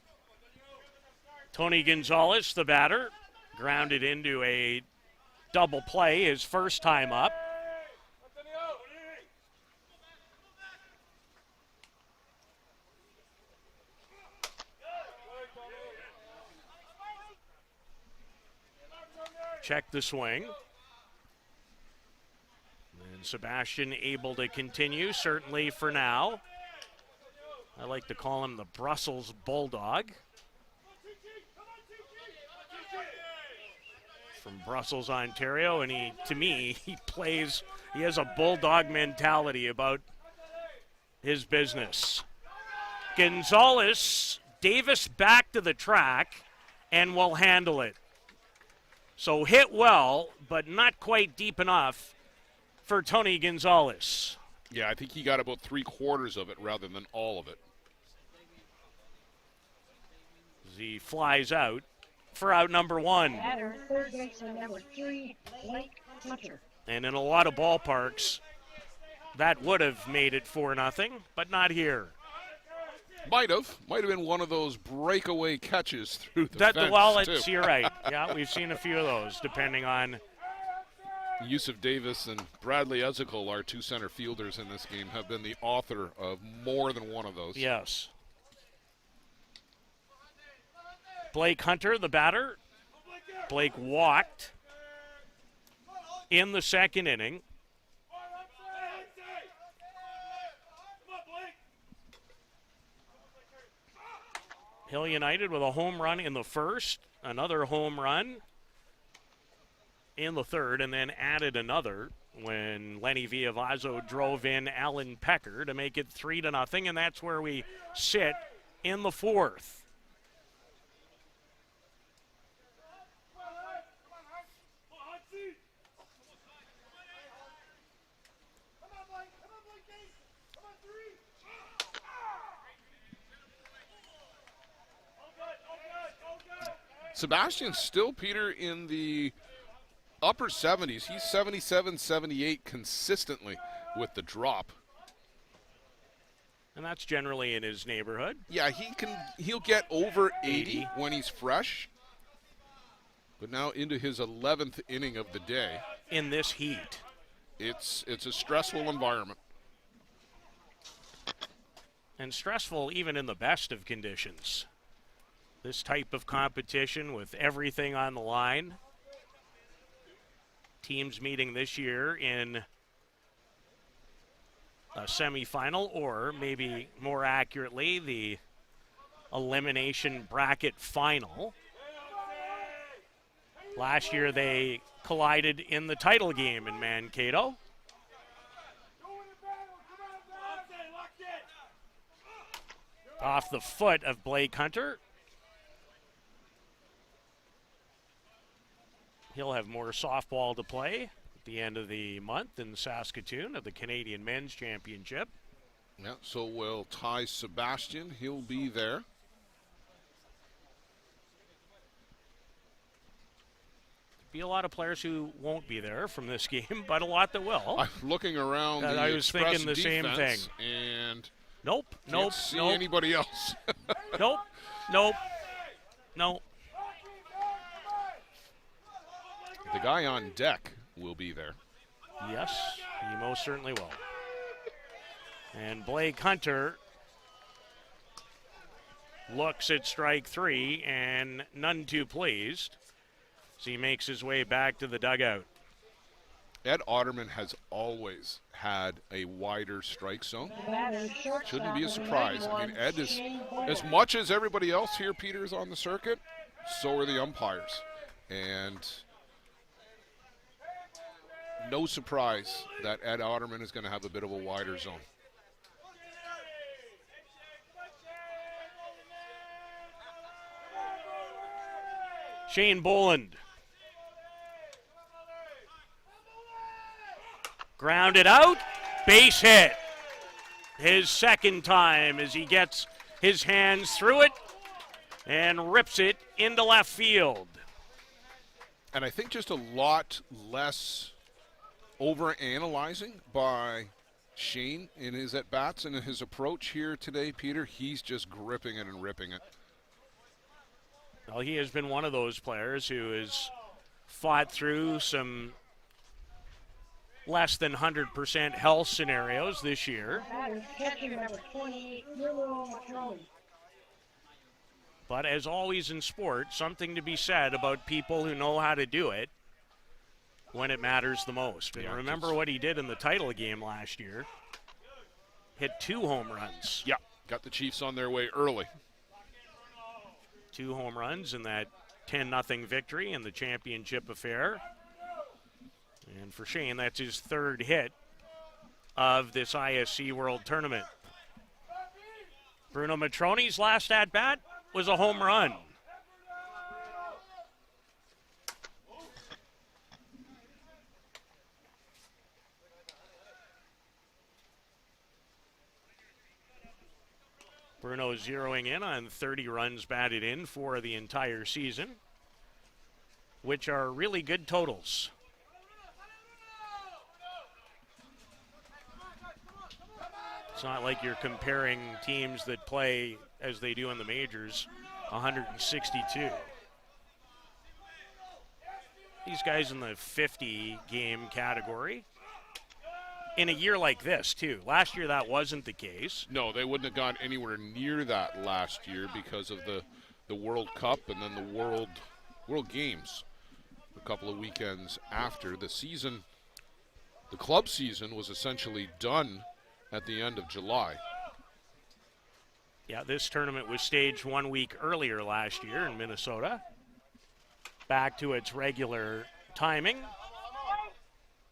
Tony Gonzalez, the batter, grounded into a double play his first time up. Check the swing. And Sebastian able to continue, certainly for now. I like to call him the Brussels Bulldog. From Brussels, Ontario, and he plays He has a bulldog mentality about his business. Gonzalez, Davis back to the track and will handle it. So hit well, but not quite deep enough for Tony Gonzalez. Yeah, I think he got about 3/4 of it rather than all of it. As he flies out for out number 1. Batter, third baseman number 3, Blake Hunter. And in a lot of ballparks, that would have made it 4-0, but not here. Might have been one of those breakaway catches through the fence, too. You're right. Yeah, we've seen a few of those, depending on. Yusuf Davis and Bradley Ezekiel, our 2 center fielders in this game, have been the author of more than one of those. Yes. Blake Hunter, the batter. Blake walked in the second inning. Hill United with a home run in the first, another home run in the third, and then added another when Lenny Villavazzo drove in Alan Pecker to make it 3-0, and that's where we sit in the fourth. Sebastian's still, Peter, in the upper 70s. He's 77, 78 consistently with the drop. And that's generally in his neighborhood. Yeah, he'll get over 80 when he's fresh. But now into his 11th inning of the day. In this heat. It's a stressful environment. And stressful even in the best of conditions. This type of competition with everything on the line. Teams meeting this year in a semifinal, or maybe more accurately, the elimination bracket final. Last year they collided in the title game in Mankato. Off the foot of Blake Hunter. He'll have more softball to play at the end of the month in Saskatoon of the Canadian Men's Championship. Yeah, so will Ty Sebastian. He'll be there. Be a lot of players who won't be there from this game, but a lot that will. I'm looking around the I was Express thinking the same thing. And nope. can't see anybody else. Nope. The guy on deck will be there. Yes, he most certainly will. And Blake Hunter looks at strike 3 and none too pleased as he makes his way back to the dugout. Ed Otterman has always had a wider strike zone. Shouldn't be a surprise. I mean, Ed is, as much as everybody else here, Peter, is on the circuit, so are the umpires. And no surprise that Ed Otterman is going to have a bit of a wider zone. Shane Boland. Grounded out, base hit. His second time as he gets his hands through it and rips it into left field. And I think just a lot less over-analyzing by Shane in his at-bats and in his approach here today, Peter. He's just gripping it and ripping it. Well, he has been one of those players who has fought through some less than 100% health scenarios this year. But as always in sport, something to be said about people who know how to do it when it matters the most. And remember what he did in the title game last year. Hit 2 home runs. Yeah, got the Chiefs on their way early. 2 home runs in that 10-0 victory in the championship affair. And for Shane, that's his third hit of this ISC World Tournament. Bruno Matroni's last at-bat was a home run. Bruno zeroing in on 30 runs batted in for the entire season, which are really good totals. It's not like you're comparing teams that play as they do in the majors, 162. These guys in the 50 game category. In a year like this, too. Last year, that wasn't the case. No, they wouldn't have gone anywhere near that last year because of the World Cup and then the World Games a couple of weekends after. The season, the club season was essentially done at the end of July. Yeah, this tournament was staged 1 week earlier last year in Minnesota. Back to its regular timing.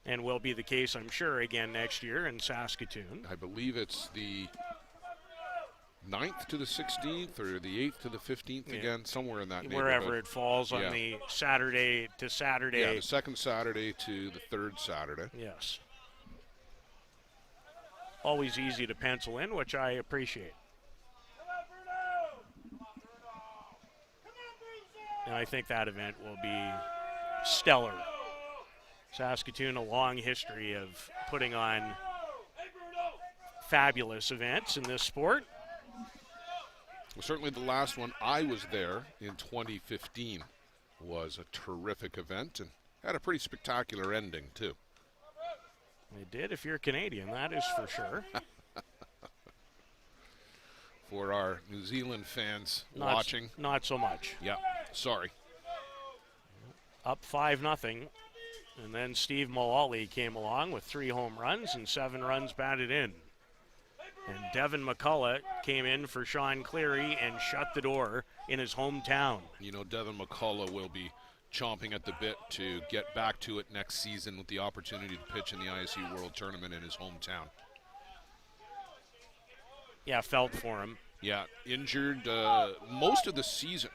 And will be the case, I'm sure, again next year in Saskatoon. I believe it's the 9th to the 16th or the 8th to the 15th again, somewhere in that neighborhood. Wherever it falls on the Saturday to Saturday. Yeah, the second Saturday to the third Saturday. Yes. Always easy to pencil in, which I appreciate. And I think that event will be stellar. Saskatoon, a long history of putting on fabulous events in this sport. Well, certainly the last one I was there in 2015 was a terrific event and had a pretty spectacular ending, too. It did, if you're Canadian, that is for sure. For our New Zealand fans watching. Not so much. Yeah, sorry. Up 5-0. And then Steve Mullally came along with 3 home runs and 7 runs batted in. And Devin McCullough came in for Sean Cleary and shut the door in his hometown. You know, Devin McCullough will be chomping at the bit to get back to it next season with the opportunity to pitch in the ISC World Tournament in his hometown. Yeah, felt for him. Yeah, injured most of the season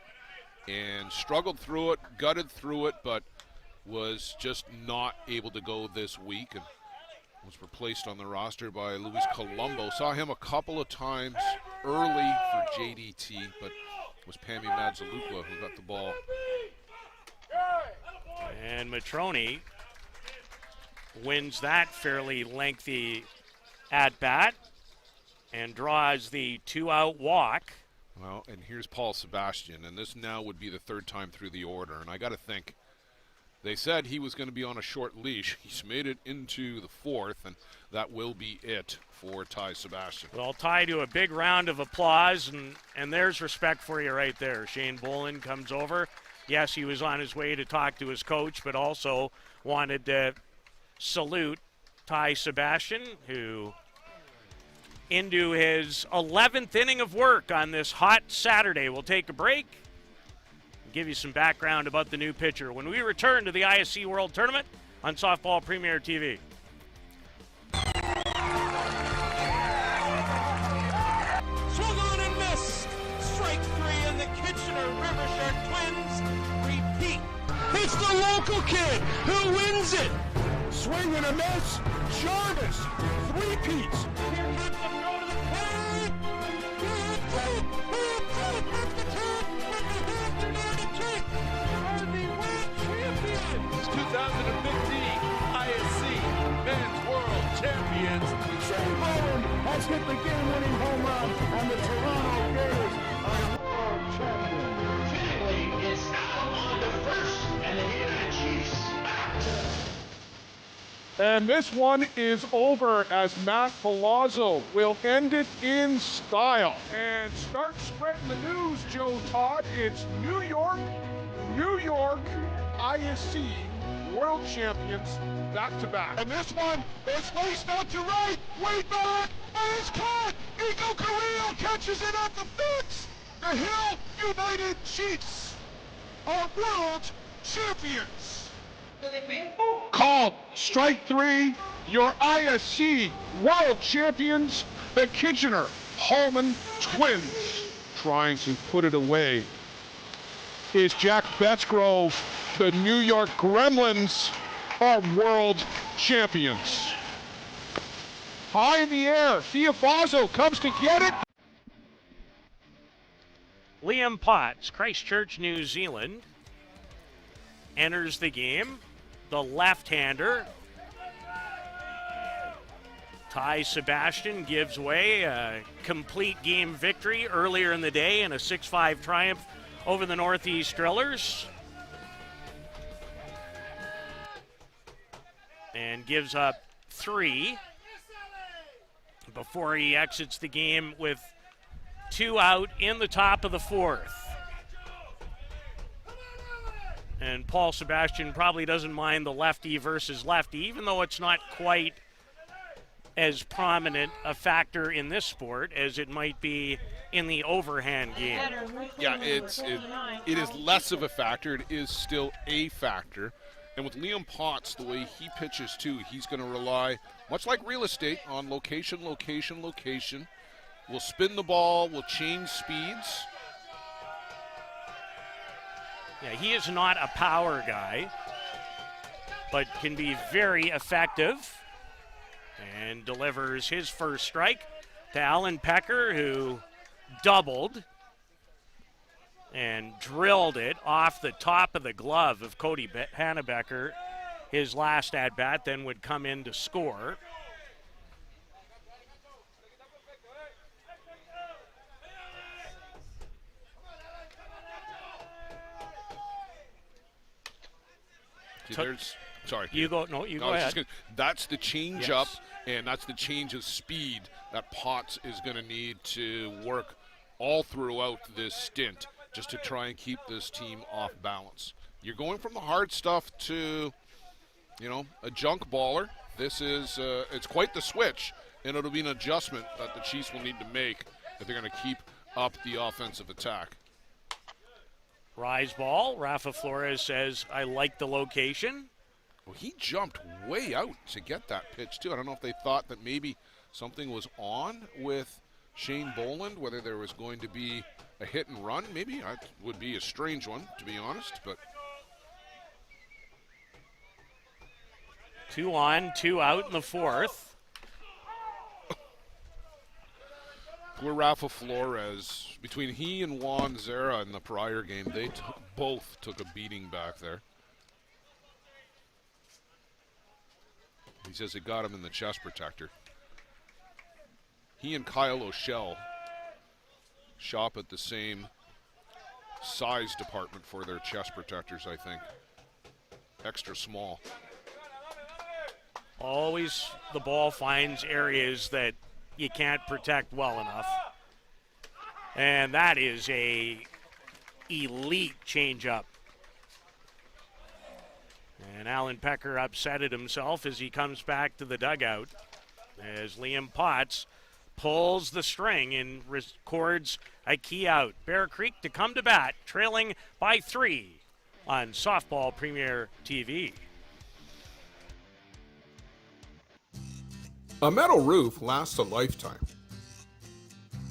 and struggled through it, gutted through it, but was just not able to go this week and was replaced on the roster by Luis Colombo. Saw him a couple of times early for JDT, but it was Pami Madzalukwa who got the ball. And Matroni wins that fairly lengthy at-bat and draws the 2-out walk. Well, and here's Paul Sebastian, and this now would be the third time through the order, and I got to think, they said he was going to be on a short leash. He's made it into the 4th, and that will be it for Ty Sebastian. Well, Ty, to a big round of applause, and there's respect for you right there. Shane Bolin comes over. Yes, he was on his way to talk to his coach, but also wanted to salute Ty Sebastian, who into his 11th inning of work on this hot Saturday. We'll take a break. Give you some background about the new pitcher when we return to the ISC World Tournament on Softball Premier TV. Swung on and missed. Strike 3, and the Kitchener River Shark Twins repeat. It's the local kid who wins it. Swing and a miss. Jarvis repeats. Here comes the throw to the plate. Are the world champions. 2015 ISC Men's World Champions. Shane Bowen has hit the game-winning home run, and the Toronto Gators are world champions. Finley is out on the first, and the United Chiefs back to. And this one is over as Matt Palazzo will end it in style. And start spreading the news, Joe Todd. It's New York, ISC World Champions back-to-back. And this one is laced out to right, way back, and it's caught. Nico Carrillo catches it at the fence. The Hill United Chiefs are world champions. Called strike three. Your ISC world champions, the Kitchener-Holman Twins. Trying to put it away is Jack Bettsgrove. The New York Gremlins are world champions. High in the air, Theofazo comes to get it. Liam Potts, Christchurch, New Zealand, enters the game. The left-hander. Ty Sebastian gives way a complete game victory earlier in the day in a 6-5 triumph over the Northeast Drillers. And gives up 3 before he exits the game with 2 out in the top of the 4th. And Paul Sebastian probably doesn't mind the lefty versus lefty, even though it's not quite as prominent a factor in this sport as it might be in the overhand game. Yeah, it is less of a factor. It is still a factor. And with Liam Potts, the way he pitches too, he's going to rely, much like real estate, on location, location, location. We'll spin the ball, we'll change speeds. Yeah, he is not a power guy, but can be very effective and delivers his first strike to Alan Pecker, who doubled and drilled it off the top of the glove of Cody Hannebecker. His last at-bat then would come in to score. Sorry. You go. No, you go ahead. That's the change up, and that's the change of speed that Potts is going to need to work all throughout this stint, just to try and keep this team off balance. You're going from the hard stuff to, a junk baller. This is it's quite the switch, and it'll be an adjustment that the Chiefs will need to make if they're going to keep up the offensive attack. Rise ball. Rafa Flores says, I like the location. Well, he jumped way out to get that pitch, too. I don't know if they thought that maybe something was on with Shane Boland, whether there was going to be a hit and run. Maybe that would be a strange one, to be honest. But 2 on, 2 out in the 4th. Poor Rafa Flores. Between he and Juan Zera in the prior game, they both took a beating back there. He says it got him in the chest protector. He and Kyle O'Shell shop at the same size department for their chest protectors, I think. Extra small. Always the ball finds areas that you can't protect well enough. And that is a elite changeup. And Alan Pecker upset at himself as he comes back to the dugout as Liam Potts pulls the string and records a key out. Bear Creek to come to bat, trailing by 3 on Softball Premier TV. A metal roof lasts a lifetime.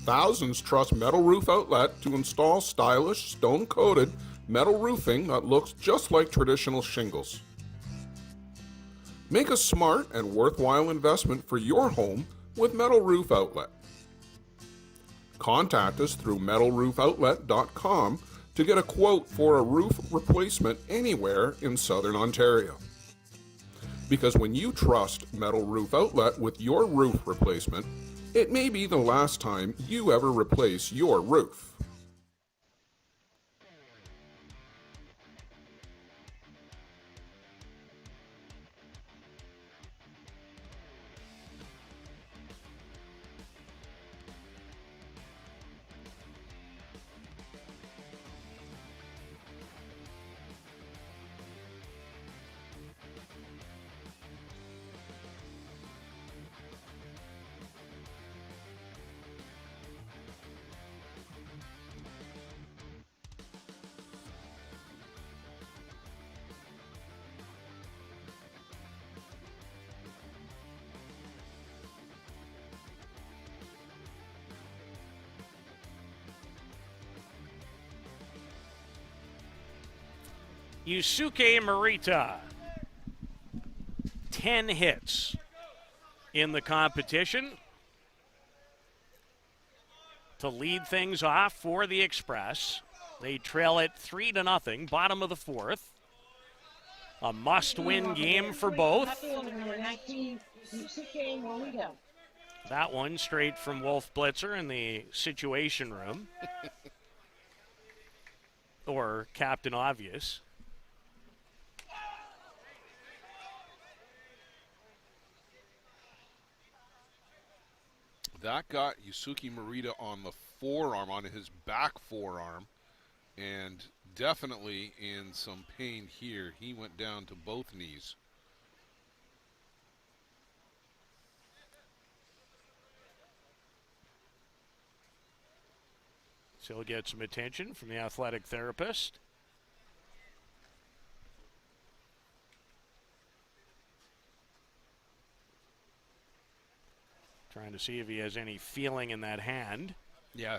Thousands trust Metal Roof Outlet to install stylish, stone-coated metal roofing that looks just like traditional shingles. Make a smart and worthwhile investment for your home with Metal Roof Outlet. Contact us through metalroofoutlet.com to get a quote for a roof replacement anywhere in Southern Ontario. Because when you trust Metal Roof Outlet with your roof replacement, it may be the last time you ever replace your roof. Yusuke Morita, 10 hits in the competition to lead things off for the Express. They trail it 3-0, bottom of the fourth. A must-win game for both. That one straight from Wolf Blitzer in the Situation Room. Or Captain Obvious. That got Yusuke Morita on the forearm, on his back forearm, and definitely in some pain here. He went down to both knees. So he'll get some attention from the athletic therapist. Trying to see if he has any feeling in that hand. Yeah,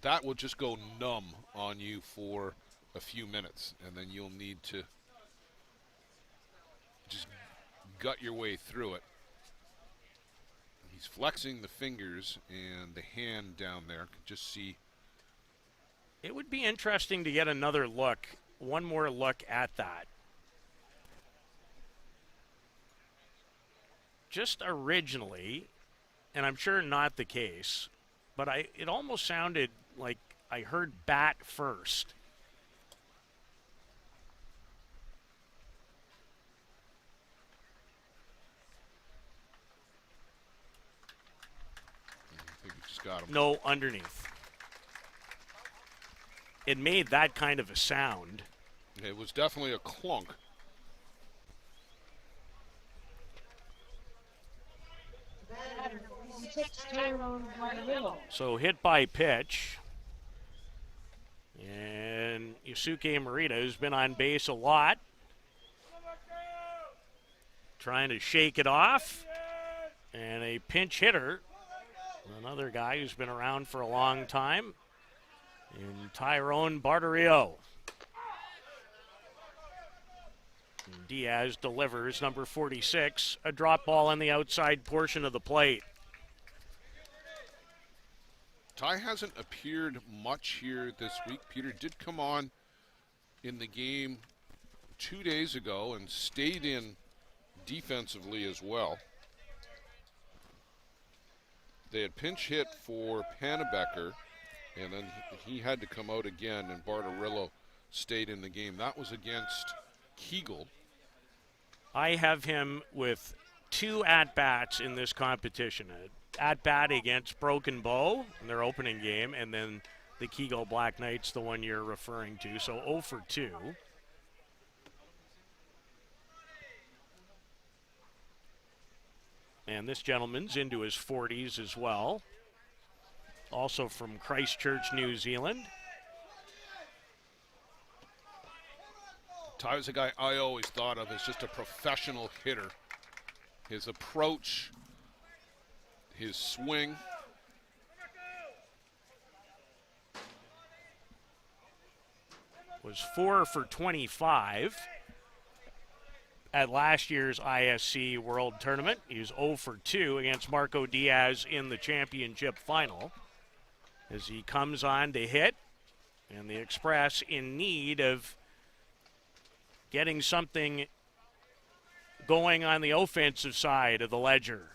that will just go numb on you for a few minutes, and then you'll need to just gut your way through it. He's flexing the fingers and the hand down there. Just see. It would be interesting to get another look, one more look at that. Just originally, and I'm sure not the case, but it almost sounded like I heard bat first. I think we just got him. No, underneath. It made that kind of a sound. It was definitely a clunk. So hit by pitch. And Yusuke Morita, who's been on base a lot, trying to shake it off. And a pinch hitter, another guy who's been around for a long time, in Tyrone Barterio. And Diaz delivers, number 46, a drop ball on the outside portion of the plate. Ty hasn't appeared much here this week. Peter did come on in the game 2 days ago and stayed in defensively as well. They had pinch hit for Pannebecker, and then he had to come out again, and Barterillo stayed in the game. That was against Kegel. I have him with 2 at-bats in this competition. An at-bat against Broken Bow in their opening game, and then the Kegel Black Knights, the one you're referring to. So 0 for 2. And this gentleman's into his 40s as well. Also from Christchurch, New Zealand. Ty was a guy I always thought of as just a professional hitter. His approach, his swing. Was 4 for 25 at last year's ISC World Tournament. He was 0 for 2 against Marco Diaz in the championship final. As he comes on to hit, and the Express in need of getting something going on the offensive side of the ledger.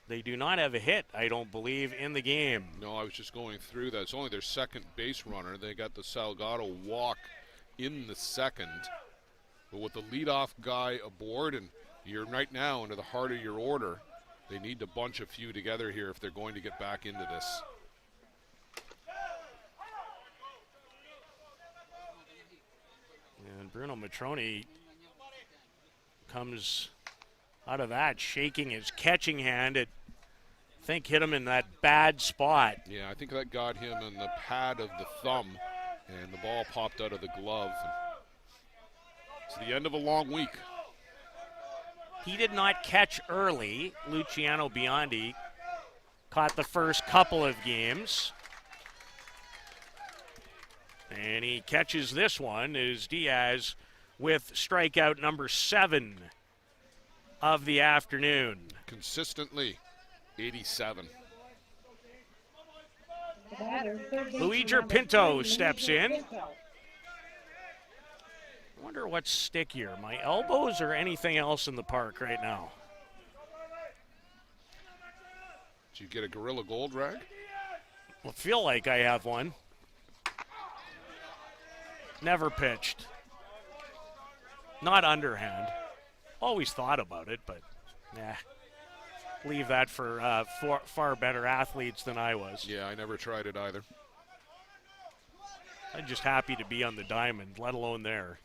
They do not have a hit, I don't believe, in the game. No, I was just going through that. It's only their second base runner. They got the Salgado walk in the second. But with the leadoff guy aboard, and you're right now into the heart of your order, they need to bunch a few together here if they're going to get back into this. And Bruno Matroni comes out of that shaking his catching hand. It, I think, hit him in that bad spot. Yeah, I think that got him in the pad of the thumb, and the ball popped out of the glove. It's the end of a long week. He did not catch early. Luciano Biondi caught the first couple of games. And he catches this one as Diaz with strikeout number 7 of the afternoon. Consistently 87. Luigi Pinto steps in. I wonder what's stickier, my elbows or anything else in the park right now. Did you get a Gorilla Gold rag? Well, feel like I have one. Never pitched. Not underhand. Always thought about it, but nah. Leave that for far better athletes than I was. Yeah, I never tried it either. I'm just happy to be on the diamond, let alone there.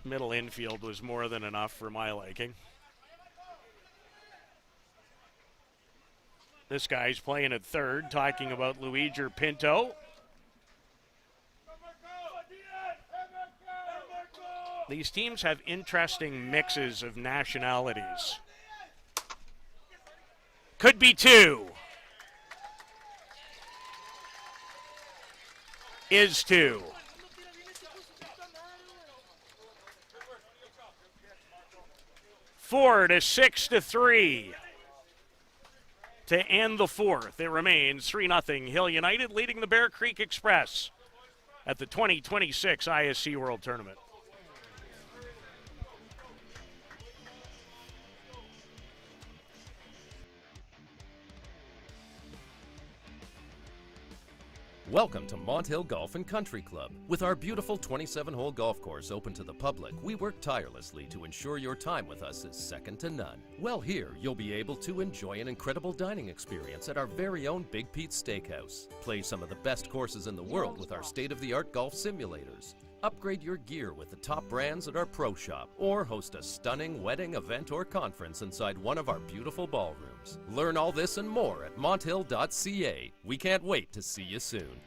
Middle infield was more than enough for my liking. This guy's playing at third, talking about Luigi Pinto. These teams have interesting mixes of nationalities. Could be 2. Is 2. Four to 6-3 to end the fourth. It remains 3-0 Hill United leading the Bear Creek Express at the 2026 ISC World Tournament. Welcome to Mont Hill Golf and Country Club. With our beautiful 27-hole golf course open to the public, we work tirelessly to ensure your time with us is second to none. Well, here you'll be able to enjoy an incredible dining experience at our very own Big Pete's Steakhouse. Play some of the best courses in the world with our state-of-the-art golf simulators. Upgrade your gear with the top brands at our pro shop, or host a stunning wedding, event, or conference inside one of our beautiful ballrooms. Learn all this and more at monthill.ca. We can't wait to see you soon.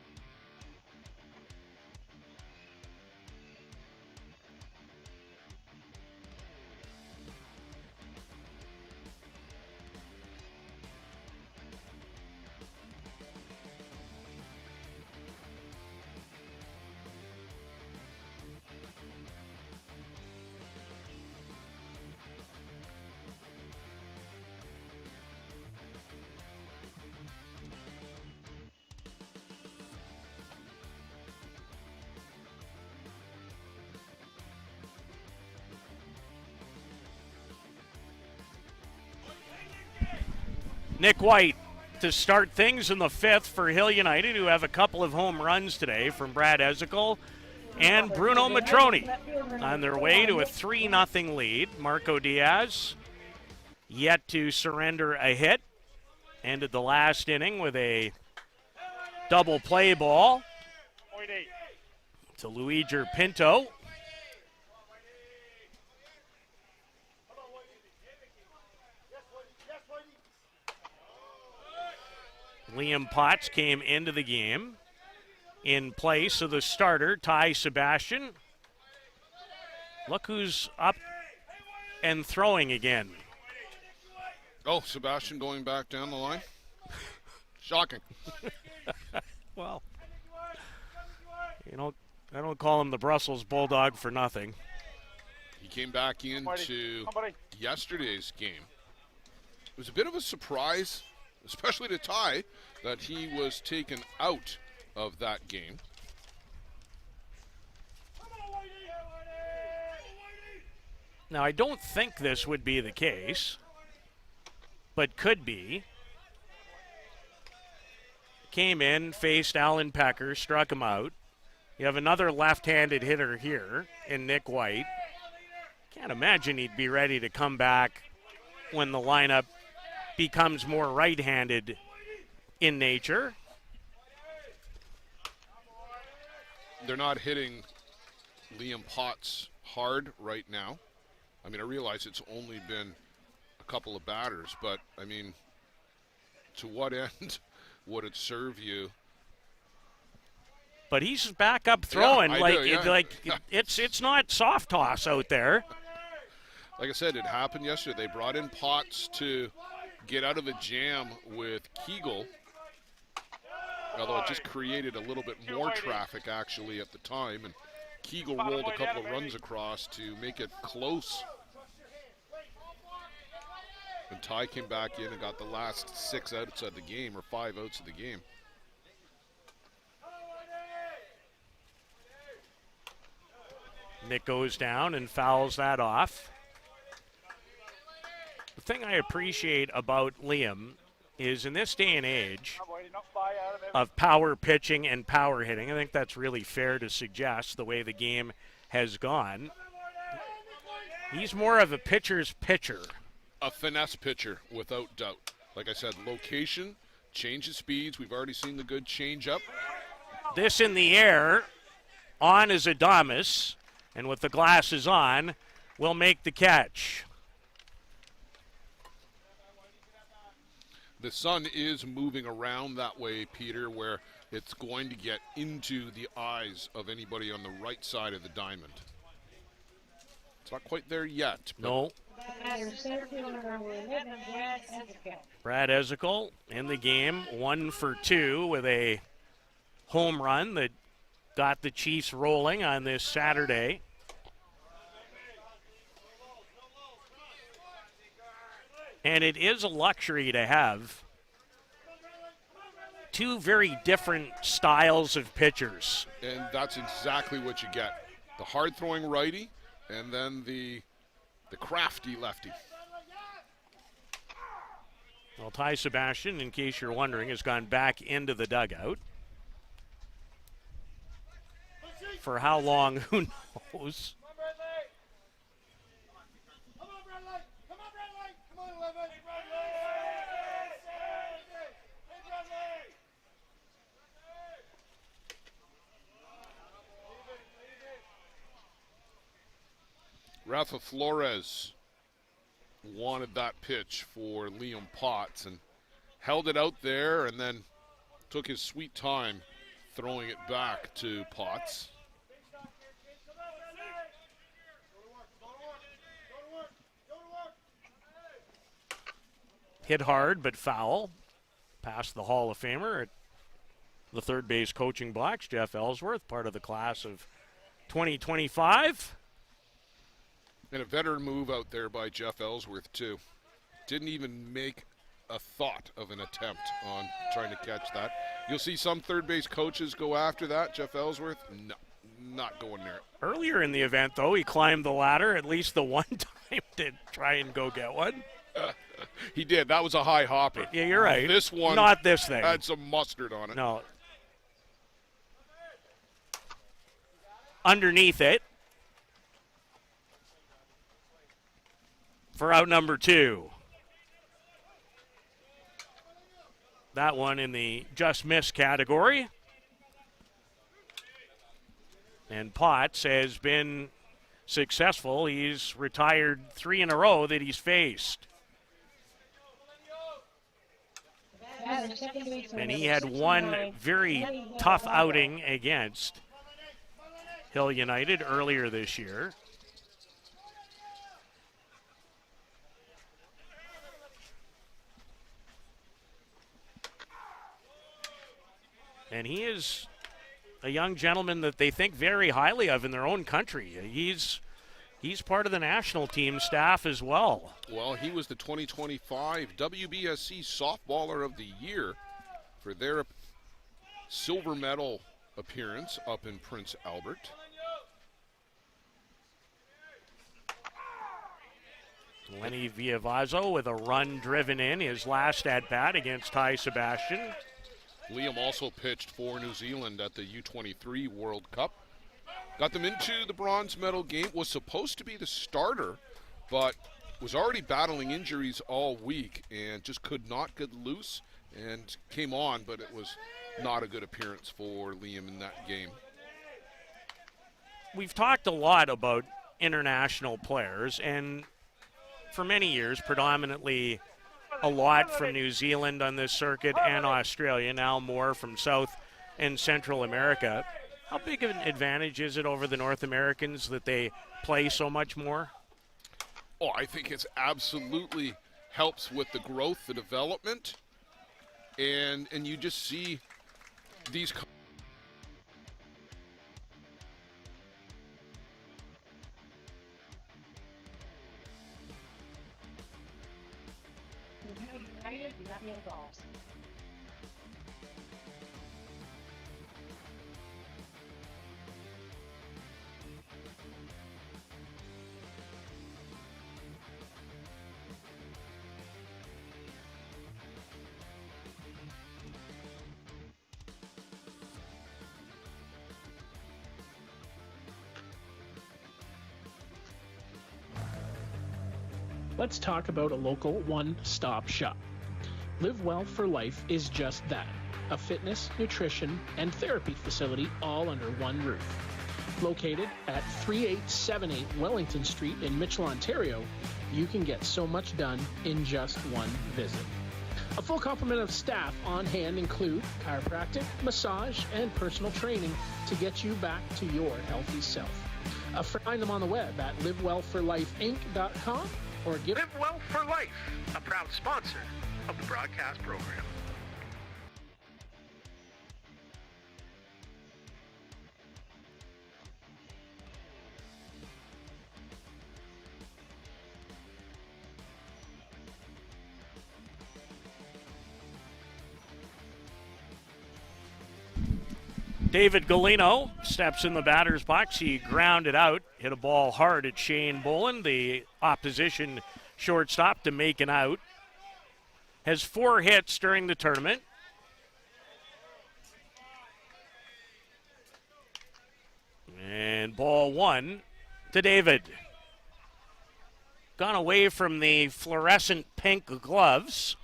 Nick White to start things in the fifth for Hill United, who have a couple of home runs today from Brad Ezekiel and Bruno Matroni on their way to a 3-0 lead. Marco Diaz yet to surrender a hit. Ended the last inning with a double play ball to Luigi Pinto. Liam Potts came into the game in place of the starter, Ty Sebastian. Look who's up and throwing again. Oh, Sebastian going back down the line? Shocking. Well, I don't call him the Brussels Bulldog for nothing. He came back into yesterday's game. It was a bit of a surprise, especially to Ty, that he was taken out of that game. Now, I don't think this would be the case, but could be. Came in, faced Alan Pecker, struck him out. You have another left-handed hitter here in Nick White. Can't imagine he'd be ready to come back when the lineup becomes more right-handed in nature. They're not hitting Liam Potts hard right now. I mean, I realize it's only been a couple of batters, but, I mean, to what end would it serve you? But he's back up throwing. Yeah, it's not soft toss out there. Like I said, it happened yesterday. They brought in Potts to get out of a jam with Keegle. although it just created a little bit more traffic actually at the time, and Kegel rolled a couple of runs across to make it close. And Ty came back in and got the last 6 outs of the game, or 5 outs of the game. Nick goes down and fouls that off. The thing I appreciate about Liam is in this day and age of power pitching and power hitting, I think that's really fair to suggest the way the game has gone. He's more of a pitcher's pitcher. A finesse pitcher, without doubt. Like I said, location, change of speeds. We've already seen the good change up. This in the air, on is Adamas, and with the glasses on, will make the catch. The sun is moving around that way, Peter, where it's going to get into the eyes of anybody on the right side of the diamond. It's not quite there yet. No. Brad Ezekiel in the game, 1 for 2 with a home run that got the Chiefs rolling on this Saturday. And it is a luxury to have two very different styles of pitchers. And that's exactly what you get. The hard-throwing righty and then the crafty lefty. Well, Ty Sebastian, in case you're wondering, has gone back into the dugout. For how long, who knows? Rafa Flores wanted that pitch for Liam Potts and held it out there and then took his sweet time throwing it back to Potts. Hit hard but foul. Past the Hall of Famer at the third base coaching box, Jeff Ellsworth, part of the class of 2025. And a veteran move out there by Jeff Ellsworth, too. Didn't even make a thought of an attempt on trying to catch that. You'll see some third base coaches go after that. Jeff Ellsworth, no, not going near it. Earlier in the event, though, he climbed the ladder at least the one time to try and go get one. He did. That was a high hopper. Yeah, you're right. This one not this thing. Had some mustard on it. No. Underneath it. For out number 2. That one in the just miss category. And Potts has been successful. He's retired 3 in a row that he's faced. And he had one very tough outing against Hill United earlier this year. And he is a young gentleman that they think very highly of in their own country. He's part of the national team staff as well. Well, he was the 2025 WBSC Softballer of the Year for their silver medal appearance up in Prince Albert. Lenny Viavazo with a run driven in his last at-bat against Ty Sebastian. Liam also pitched for New Zealand at the U23 World Cup. Got them into the bronze medal game, was supposed to be the starter, but was already battling injuries all week and just could not get loose and came on, but it was not a good appearance for Liam in that game. We've talked a lot about international players, and for many years, predominantly a lot from New Zealand on this circuit and Australia, now more from South and Central America. How big of an advantage is it over the North Americans that they play so much more? Oh, I think it's absolutely helps with the growth, the development, and you just see these Let's talk about a local one-stop shop. Live Well for Life is just that, a fitness, nutrition, and therapy facility all under one roof. Located at 3878 Wellington Street in Mitchell, Ontario, you can get so much done in just one visit. A full complement of staff on hand include chiropractic, massage, and personal training to get you back to your healthy self. Find them on the web at livewellforlifeinc.com or give Live Well for Life, a proud sponsor of the broadcast program. David Galino steps in the batter's box. He grounded out, hit a ball hard at Shane Boland, the opposition shortstop, to make an out. Has 4 hits during the tournament. And ball 1 to David. Gone away from the fluorescent pink gloves.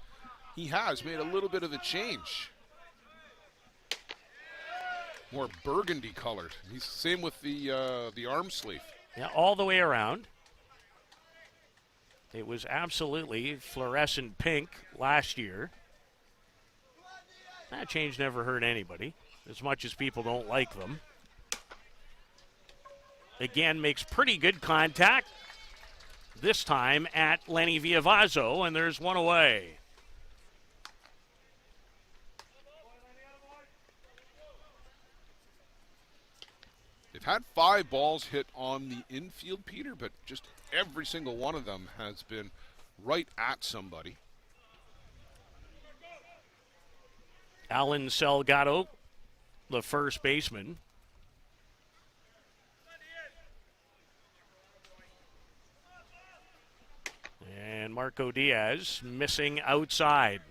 he has made a little bit of a change. More burgundy colored. He's same with the arm sleeve. Yeah, all the way around. It was absolutely fluorescent pink last year. That change never hurt anybody, as much as people don't like them. Again, makes pretty good contact, this time at Lenny Viavazzo, and there's one away. They've had 5 balls hit on the infield, Peter, but just every single one of them has been right at somebody. Alan Salgado, the first baseman. And Marco Diaz missing outside.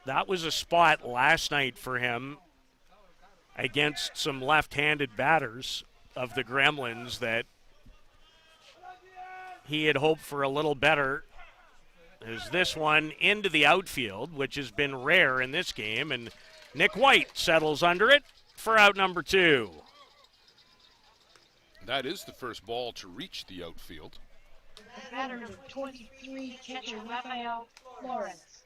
That was a spot last night for him against some left-handed batters of the Gremlins that he had hoped for a little better. There's this one into the outfield, which has been rare in this game, and Nick White settles under it for out number 2. That is the first ball to reach the outfield. Batter number 23, catcher Rafael Flores.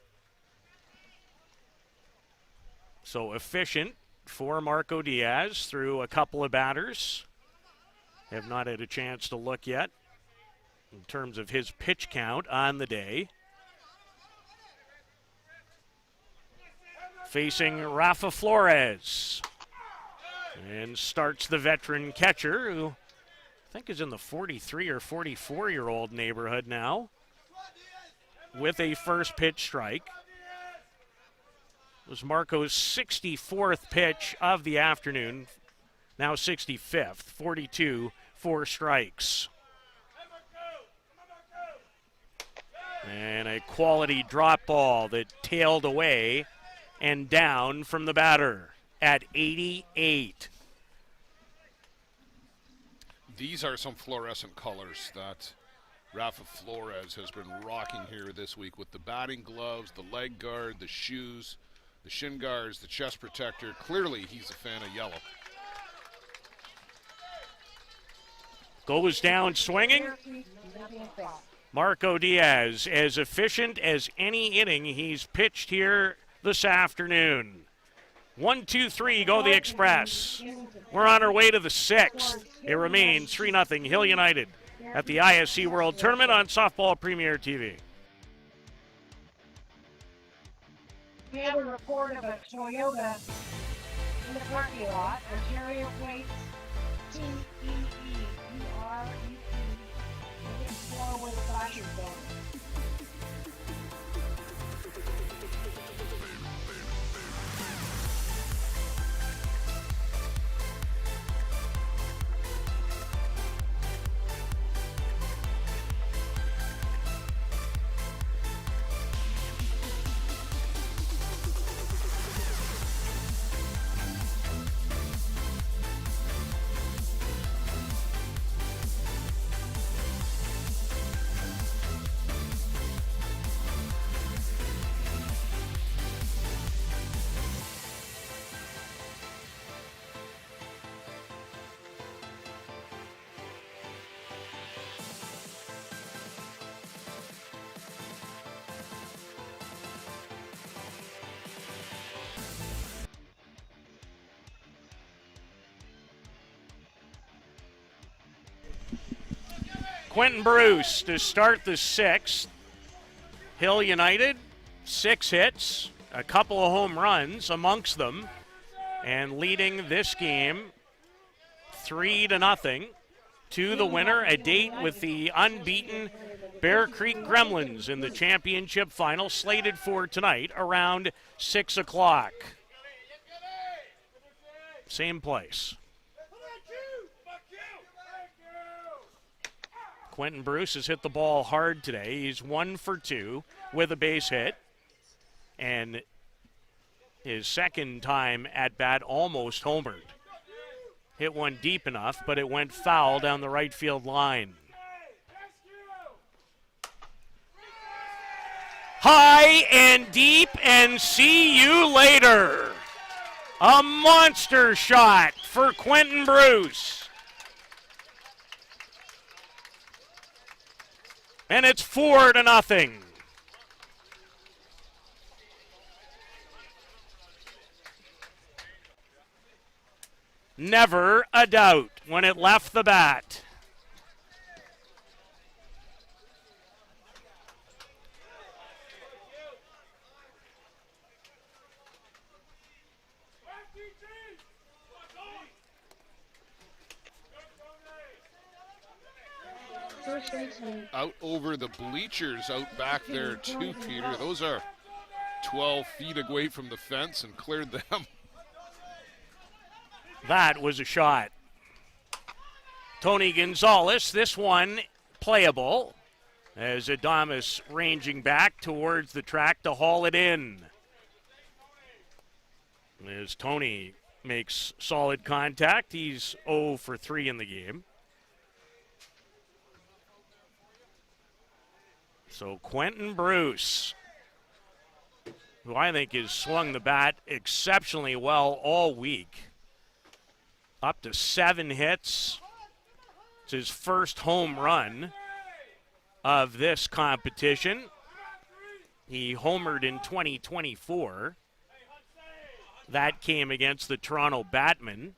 So efficient for Marco Diaz through a couple of batters. Have not had a chance to look yet in terms of his pitch count on the day. Facing Rafa Flores. And starts the veteran catcher, who I think is in the 43 or 44-year-old neighborhood now, with a first pitch strike. It was Marco's 64th pitch of the afternoon, now 65th, 42, 4 strikes. And a quality drop ball that tailed away and down from the batter at 88. These are some fluorescent colors that Rafa Flores has been rocking here this week with the batting gloves, the leg guard, the shoes, the shin guards, the chest protector. Clearly, he's a fan of yellow. Goes down swinging. Marco Diaz, as efficient as any inning he's pitched here this afternoon. 1, 2, 3, go the Express. We're on our way to the 6th. It remains 3-0 Hill United at the ISC World Tournament on Softball Premier TV. We have a report of a Toyota in the parking lot. Ontario plates TEE. It's slow with flashing phone. Quentin Bruce to start the sixth. Hill United, 6 hits, a couple of home runs amongst them, and leading this game 3-0 to the winner, a date with the unbeaten Bear Creek Gremlins in the championship final, slated for tonight around 6 o'clock. Same place. Quentin Bruce has hit the ball hard today. He's 1 for 2 with a base hit. And his second time at bat almost homered. Hit one deep enough, but it went foul down the right field line. High and deep, and see you later. A monster shot for Quentin Bruce. And it's 4-0. Never a doubt when it left the bat. Out over the bleachers out back there too, Peter. Those are 12 feet away from the fence and cleared them. That was a shot. Tony Gonzalez, this one playable, as Adamas ranging back towards the track to haul it in. As Tony makes solid contact, he's 0 for 3 in the game. So Quentin Bruce, who I think has swung the bat exceptionally well all week, up to 7 hits. It's his first home run of this competition. He homered in 2024. That came against the Toronto Batmen.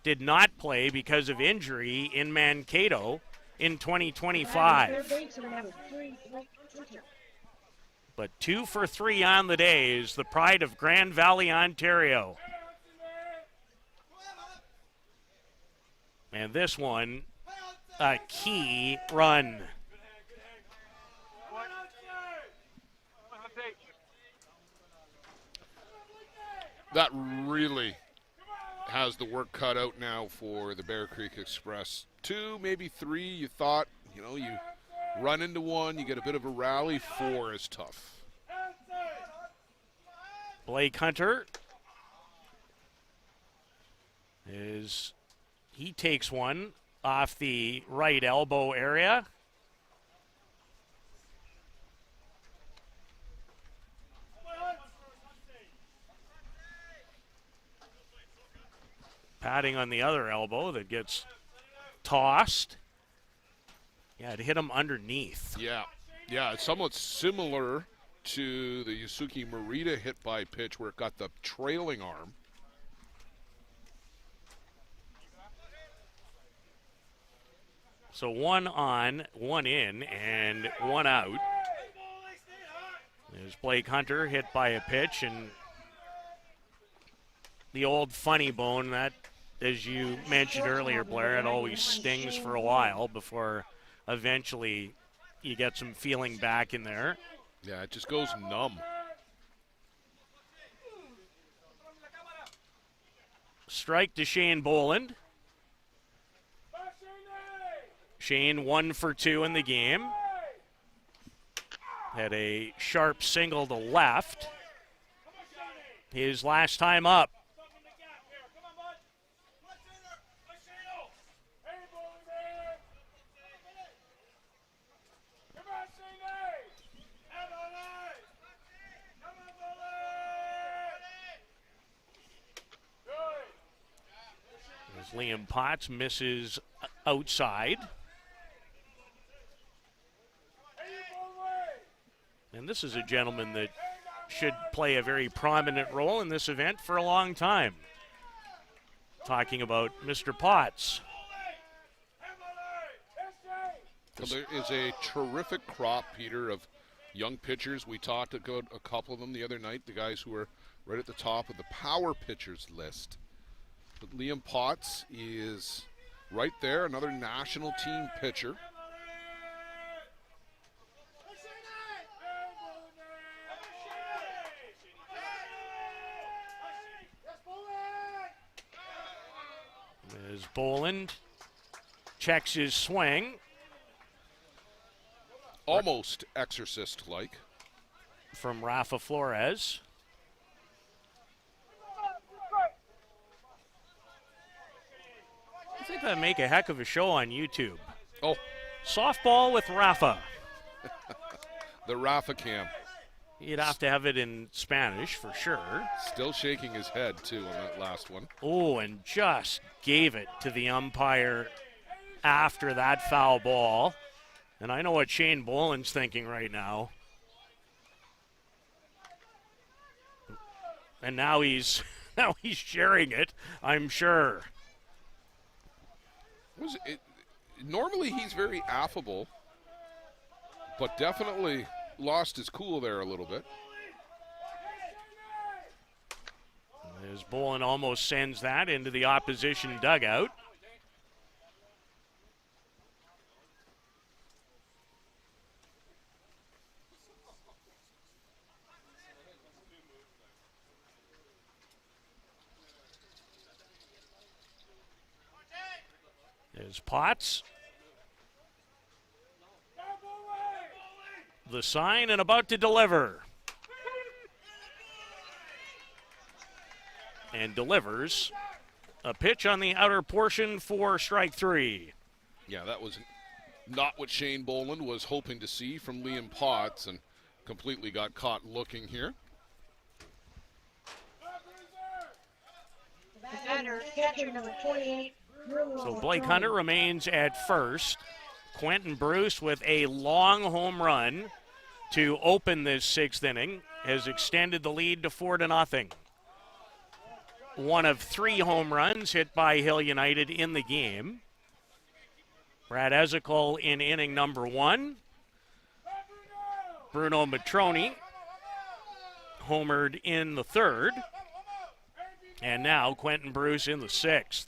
Did not play because of injury in Mankato in 2025. But 2 for 3 on the day is the pride of Grand Valley, Ontario. And this one, a key run. That really has the work cut out now for the Bear Creek Express. 2, maybe 3, you thought, you run into one, you get a bit of a rally. 4 is tough. Blake Hunter he takes one off the right elbow area. Patting on the other elbow that gets tossed. Yeah, it hit him underneath. Yeah, it's somewhat similar to the Yusuke Morita hit by pitch where it got the trailing arm. So 1 on, 1 in, and 1 out. There's Blake Hunter hit by a pitch, and the old funny bone, that, as you mentioned earlier, Blair, it always stings for a while before eventually you get some feeling back in there. Yeah, it just goes numb. Strike to Shane Boland. Shane 1 for 2 in the game. Had a sharp single to left. His last time up. As Liam Potts misses outside. And this is a gentleman that should play a very prominent role in this event for a long time. Talking about Mr. Potts. Well, there is a terrific crop, Peter, of young pitchers. We talked about a couple of them the other night, the guys who are right at the top of the power pitchers list. But Liam Potts is right there, another national team pitcher. As Boland checks his swing. Almost Exorcist-like. From Rafa Flores. I think that'd make a heck of a show on YouTube. Oh. Softball with Rafa. The Rafa Cam. You'd have to have it in Spanish for sure. Still shaking his head, too, on that last one. Oh, and just gave it to the umpire after that foul ball. And I know what Shane Boland's thinking right now. And now he's sharing it, I'm sure. Normally he's very affable, but definitely lost his cool there a little bit. As Boland almost sends that into the opposition dugout. There's Potts. The sign and about to deliver. And delivers a pitch on the outer portion for strike 3. Yeah, that was not what Shane Boland was hoping to see from Liam Potts, and completely got caught looking here. Catcher number 28. So Blake Hunter remains at first. Quentin Bruce with a long home run to open this 6th inning has extended the lead to 4-0. One of 3 home runs hit by Hill United in the game. Brad Ezekiel in inning number 1. Bruno Matroni homered in the 3rd. And now Quentin Bruce in the 6th.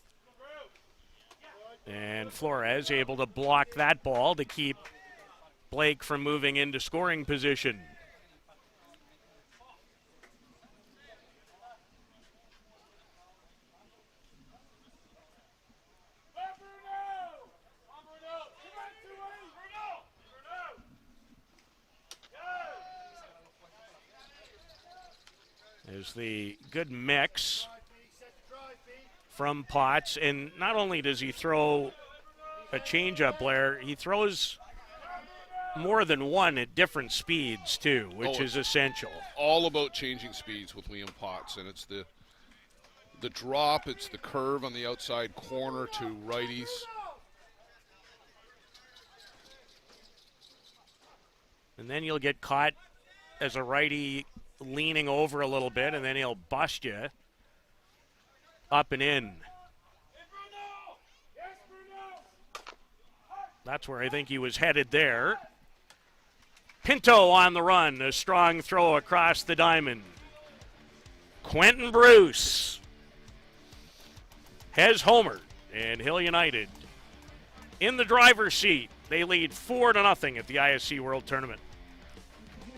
And Flores able to block that ball to keep Blake from moving into scoring position. There's the good mix from Potts, and not only does he throw a changeup, Blair, he throws more than one at different speeds too, which is essential. All about changing speeds with Liam Potts, and it's the drop, it's the curve on the outside corner to righties. And then you'll get caught as a righty leaning over a little bit, and then he'll bust you up and in. That's where I think he was headed there. Pinto on the run. A strong throw across the diamond. Quentin Bruce has homered, and Hill United in the driver's seat. They lead 4-0 at the ISC World Tournament.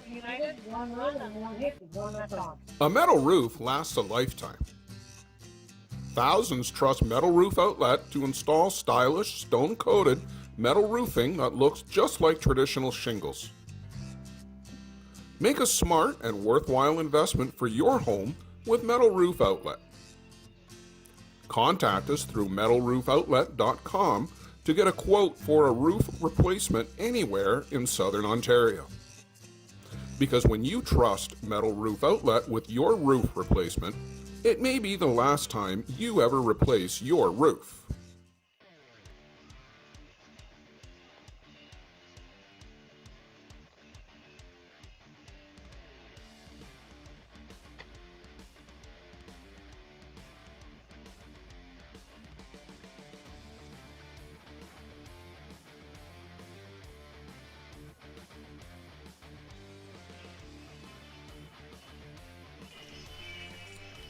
United, 1 run and 1 hit, 1 left off. A metal roof lasts a lifetime. Thousands trust Metal Roof Outlet to install stylish, stone-coated metal roofing that looks just like traditional shingles. Make a smart and worthwhile investment for your home with Metal Roof Outlet. Contact us through metalroofoutlet.com to get a quote for a roof replacement anywhere in Southern Ontario. Because when you trust Metal Roof Outlet with your roof replacement, it may be the last time you ever replace your roof.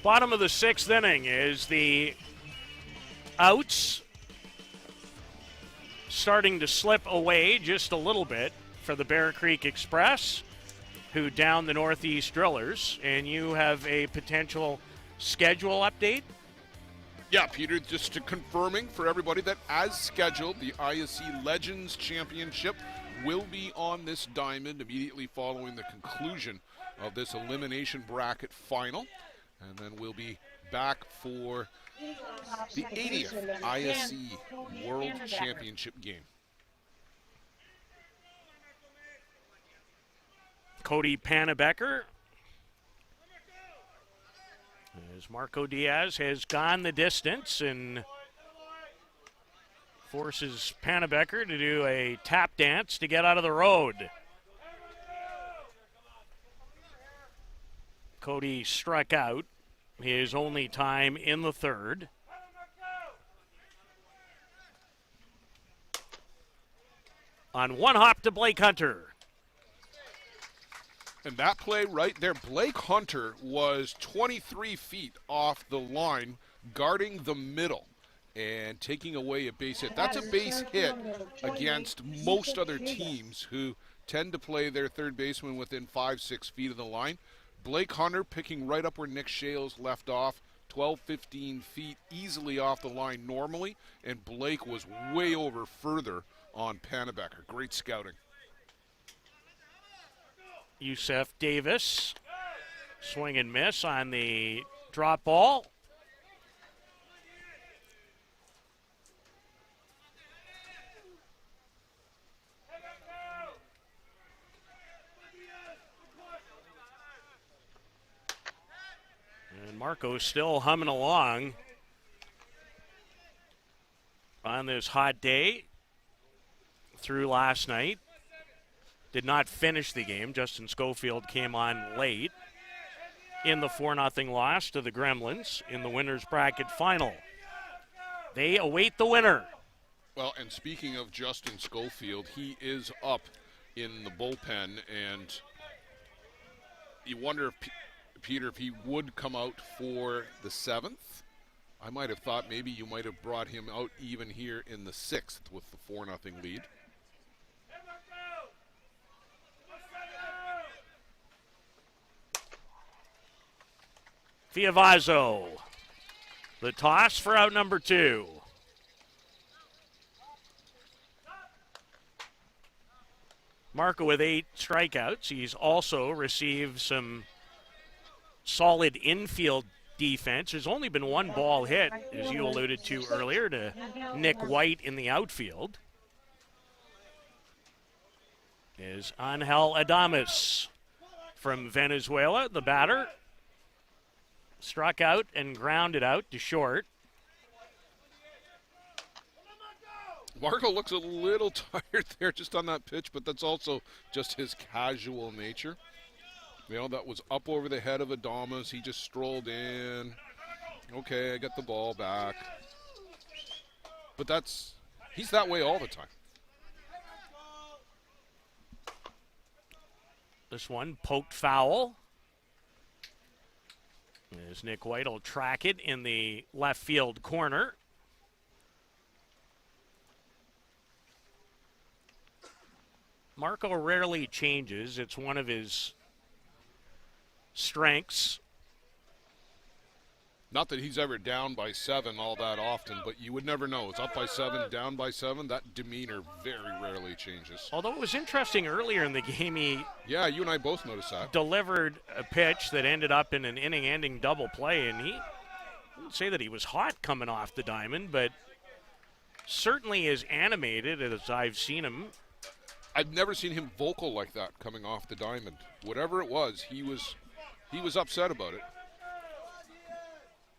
Bottom of the 6th inning is the outs starting to slip away just a little bit for the Bear Creek Express, who down the Northeast Drillers. And you have a potential schedule update? Yeah, Peter, just confirming for everybody that as scheduled, the ISC Legends Championship will be on this diamond immediately following the conclusion of this elimination bracket final. And then we'll be back for the 80th ISC World Championship game. Cody Panabecker, as Marco Diaz has gone the distance and forces Panabecker to do a tap dance to get out of the road. Cody struck out his only time in the 3rd. On one hop to Blake Hunter. And that play right there, Blake Hunter was 23 feet off the line, guarding the middle and taking away a base hit. That's a base hit against most other teams who tend to play their third baseman within 5-6 feet of the line. Blake Hunter picking right up where Nick Shales left off, 12-15 feet easily off the line normally, and Blake was way over further on Panabecker. Great scouting. Yusef Davis, swing and miss on the drop ball. And Marco's still humming along on this hot day through last night. Did not finish the game. Justin Schofield came on late in the 4-0 loss to the Gremlins in the winners bracket final. They await the winner. Well, and speaking of Justin Schofield, he is up in the bullpen, and you wonder if Peter, if he would come out for the 7th. I might have thought maybe you might have brought him out even here in the 6th with the 4-0 lead. Fiavazzo, the toss for out number 2. Marco with 8 strikeouts. He's also received some solid infield defense. There's only been one ball hit, as you alluded to earlier, to Nick White in the outfield. Is Angel Adames from Venezuela, the batter. Struck out and grounded out to short. Marco looks a little tired there just on that pitch, but that's also just his casual nature. You know, that was up over the head of Adames. He just strolled in. Okay, I got the ball back. But he's that way all the time. This one poked foul. As Nick White will track it in the left field corner. Marco rarely changes. It's one of his strengths. Not that he's ever down by 7 all that often, but you would never know. It's up by 7, down by 7. That demeanor very rarely changes. Although it was interesting earlier in the game, he you and I both noticed that. Delivered a pitch that ended up in an inning-ending double play, and he wouldn't say that he was hot coming off the diamond, but certainly as animated as I've seen him. I've never seen him vocal like that coming off the diamond. Whatever it was, he was upset about it.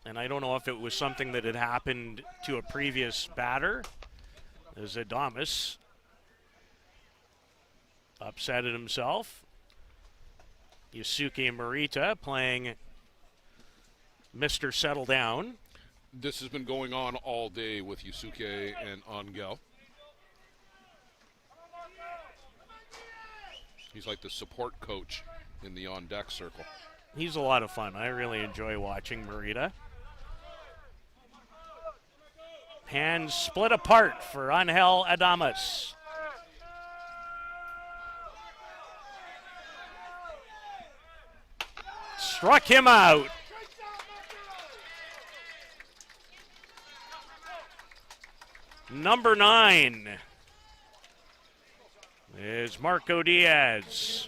And I don't know if it was something that had happened to a previous batter, as Adames upset at himself. Yusuke Morita playing Mr. Settle Down. This has been going on all day with Yusuke and Angel. He's like the support coach in the on-deck circle. He's a lot of fun. I really enjoy watching Morita. Hands split apart for Angel Adames. Struck him out. Number 9 is Marco Diaz.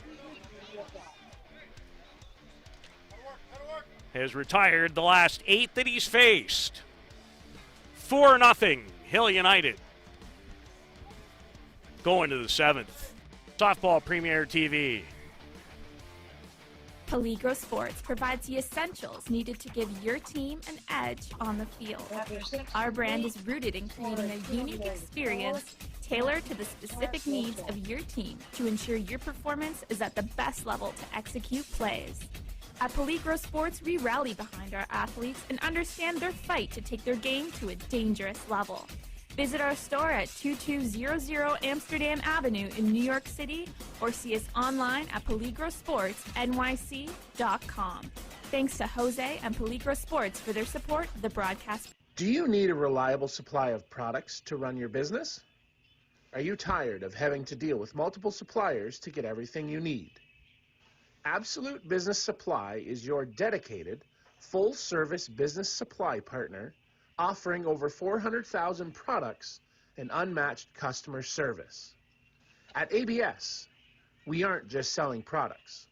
Has retired the last 8 that he's faced. 4-0, Hill United. Going to the 7th. Softball Premier TV. Peligro Sports provides the essentials needed to give your team an edge on the field. Our brand is rooted in creating a unique experience tailored to the specific needs of your team to ensure your performance is at the best level to execute plays. At Peligro Sports, we rally behind our athletes and understand their fight to take their game to a dangerous level. Visit our store at 2200 Amsterdam Avenue in New York City or see us online at peligrosportsnyc.com. Thanks to Jose and Peligro Sports for their support of the broadcast. Do you need a reliable supply of products to run your business? Are you tired of having to deal with multiple suppliers to get everything you need? Absolute Business Supply is your dedicated, full-service business supply partner offering over 400,000 products and unmatched customer service. At ABS, we aren't just selling products.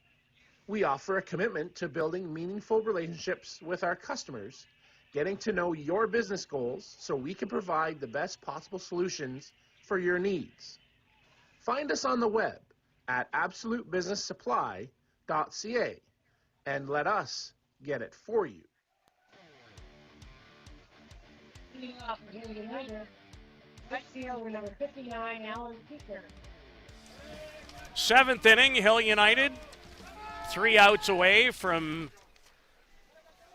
We offer a commitment to building meaningful relationships with our customers, getting to know your business goals so we can provide the best possible solutions for your needs. Find us on the web at absolutebusinesssupply.ca and let us get it for you. Up Hill United. Let's see over number 59, Alan Peaker. 7th inning, Hill United 3 outs away from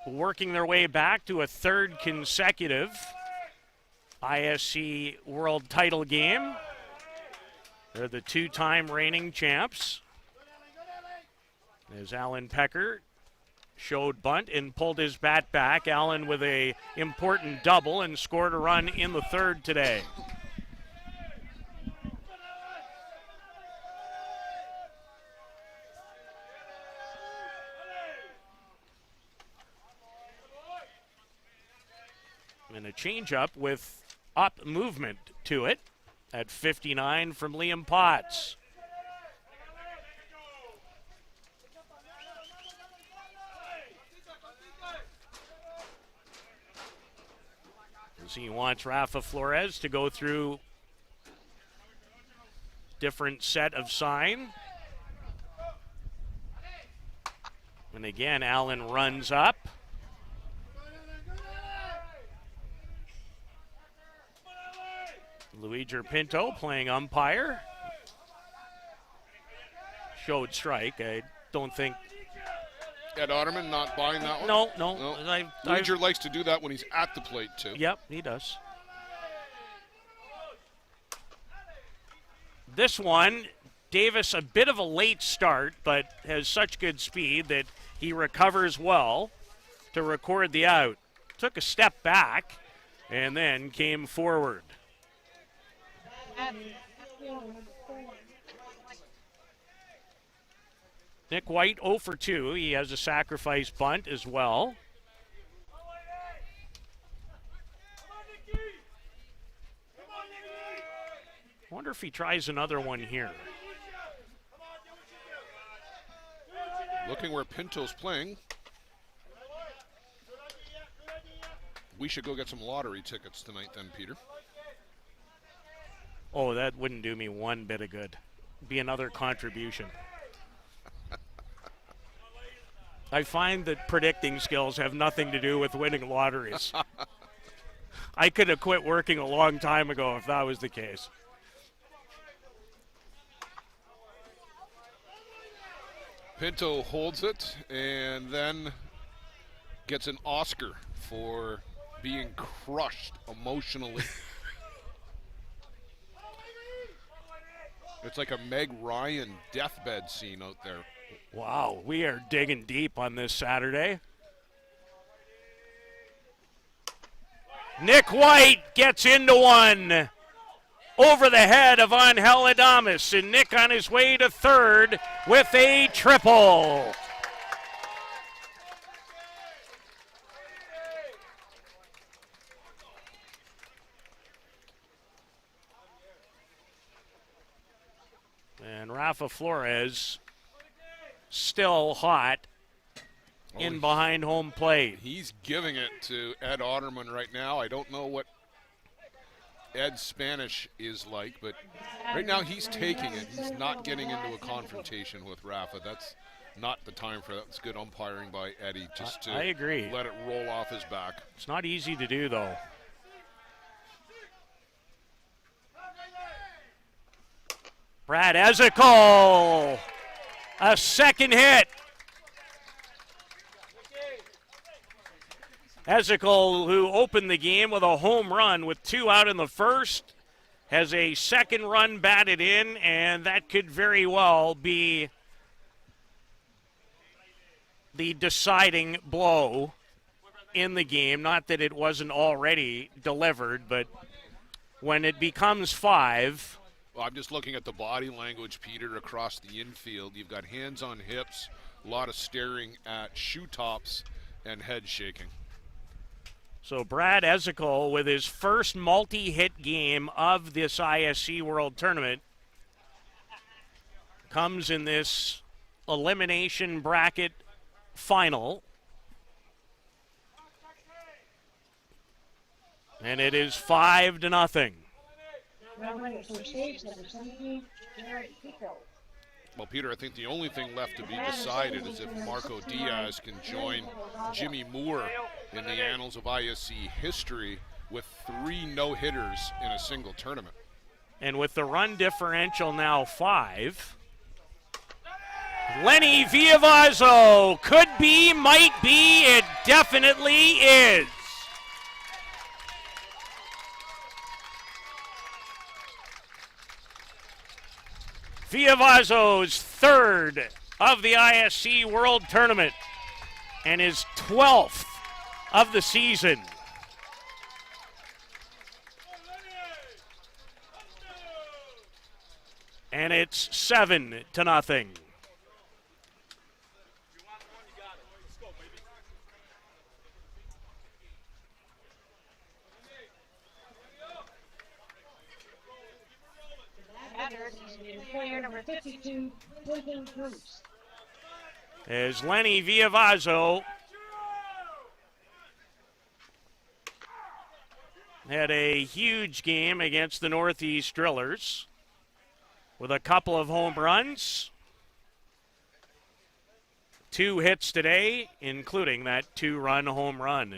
working their way back to a 3rd consecutive ISC World Title game. They're the 2-time reigning champs. As Alan Pecker showed bunt and pulled his bat back. Allen with a important double and scored a run in the 3rd today. And a changeup with up movement to it at 59 from Liam Potts. He wants Rafa Flores to go through different set of sign. And again, Allen runs up. Luigi Pinto playing umpire. Showed strike. I don't think. Ed Otterman not buying that one? No. Luigi likes to do that when he's at the plate, too. Yep, he does. This one Davis a bit of a late start, but has such good speed that he recovers well to record the out. Took a step back and then came forward. Nick White 0 for 2. He has a sacrifice bunt as well. I wonder if he tries another one here. Looking where Pinto's playing. We should go get some lottery tickets tonight then, Peter. Oh, that wouldn't do me one bit of good. Be another contribution. I find that predicting skills have nothing to do with winning lotteries. I could have quit working a long time ago if that was the case. Pinto holds it and then gets an Oscar for being crushed emotionally. It's like a Meg Ryan deathbed scene out there. Wow, we are digging deep on this Saturday. Nick White gets into one over the head of Angel Adames, and Nick on his way to third with a triple. And Rafa Flores still hot in behind home plate. He's giving it to Ed Otterman right now. I don't know what Ed's Spanish is like, but right now he's taking it. He's not getting into a confrontation with Rafa. That's not the time for that. It's good umpiring by Eddie just to I agree. Let it roll off his back. It's not easy to do, though. Brad Ezekiel, a second hit. Ezekiel, who opened the game with a home run with 2 out in the first, has a second run batted in, and that could very well be the deciding blow in the game. Not that it wasn't already delivered, but when it becomes 5... Well, I'm just looking at the body language, Peter, across the infield. You've got hands on hips, a lot of staring at shoe tops, and head shaking. So Brad Ezekiel with his first multi-hit game of this ISC World Tournament comes in this elimination bracket final. And it is 5-0. Well, Peter, I think the only thing left to be decided is if Marco Diaz can join Jimmy Moore in the annals of ISC history with 3 no-hitters in a single tournament. And with the run differential now 5, Lenny Villavazzo could be, might be, it definitely is. Villavazzo's third of the ISC World Tournament and his 12th of the season. And it's 7-0. Player number 52, Clinton Bruce. As Lenny Villavazzo had a huge game against the Northeast Drillers with a couple of home runs. 2 hits today, including that 2-run home run.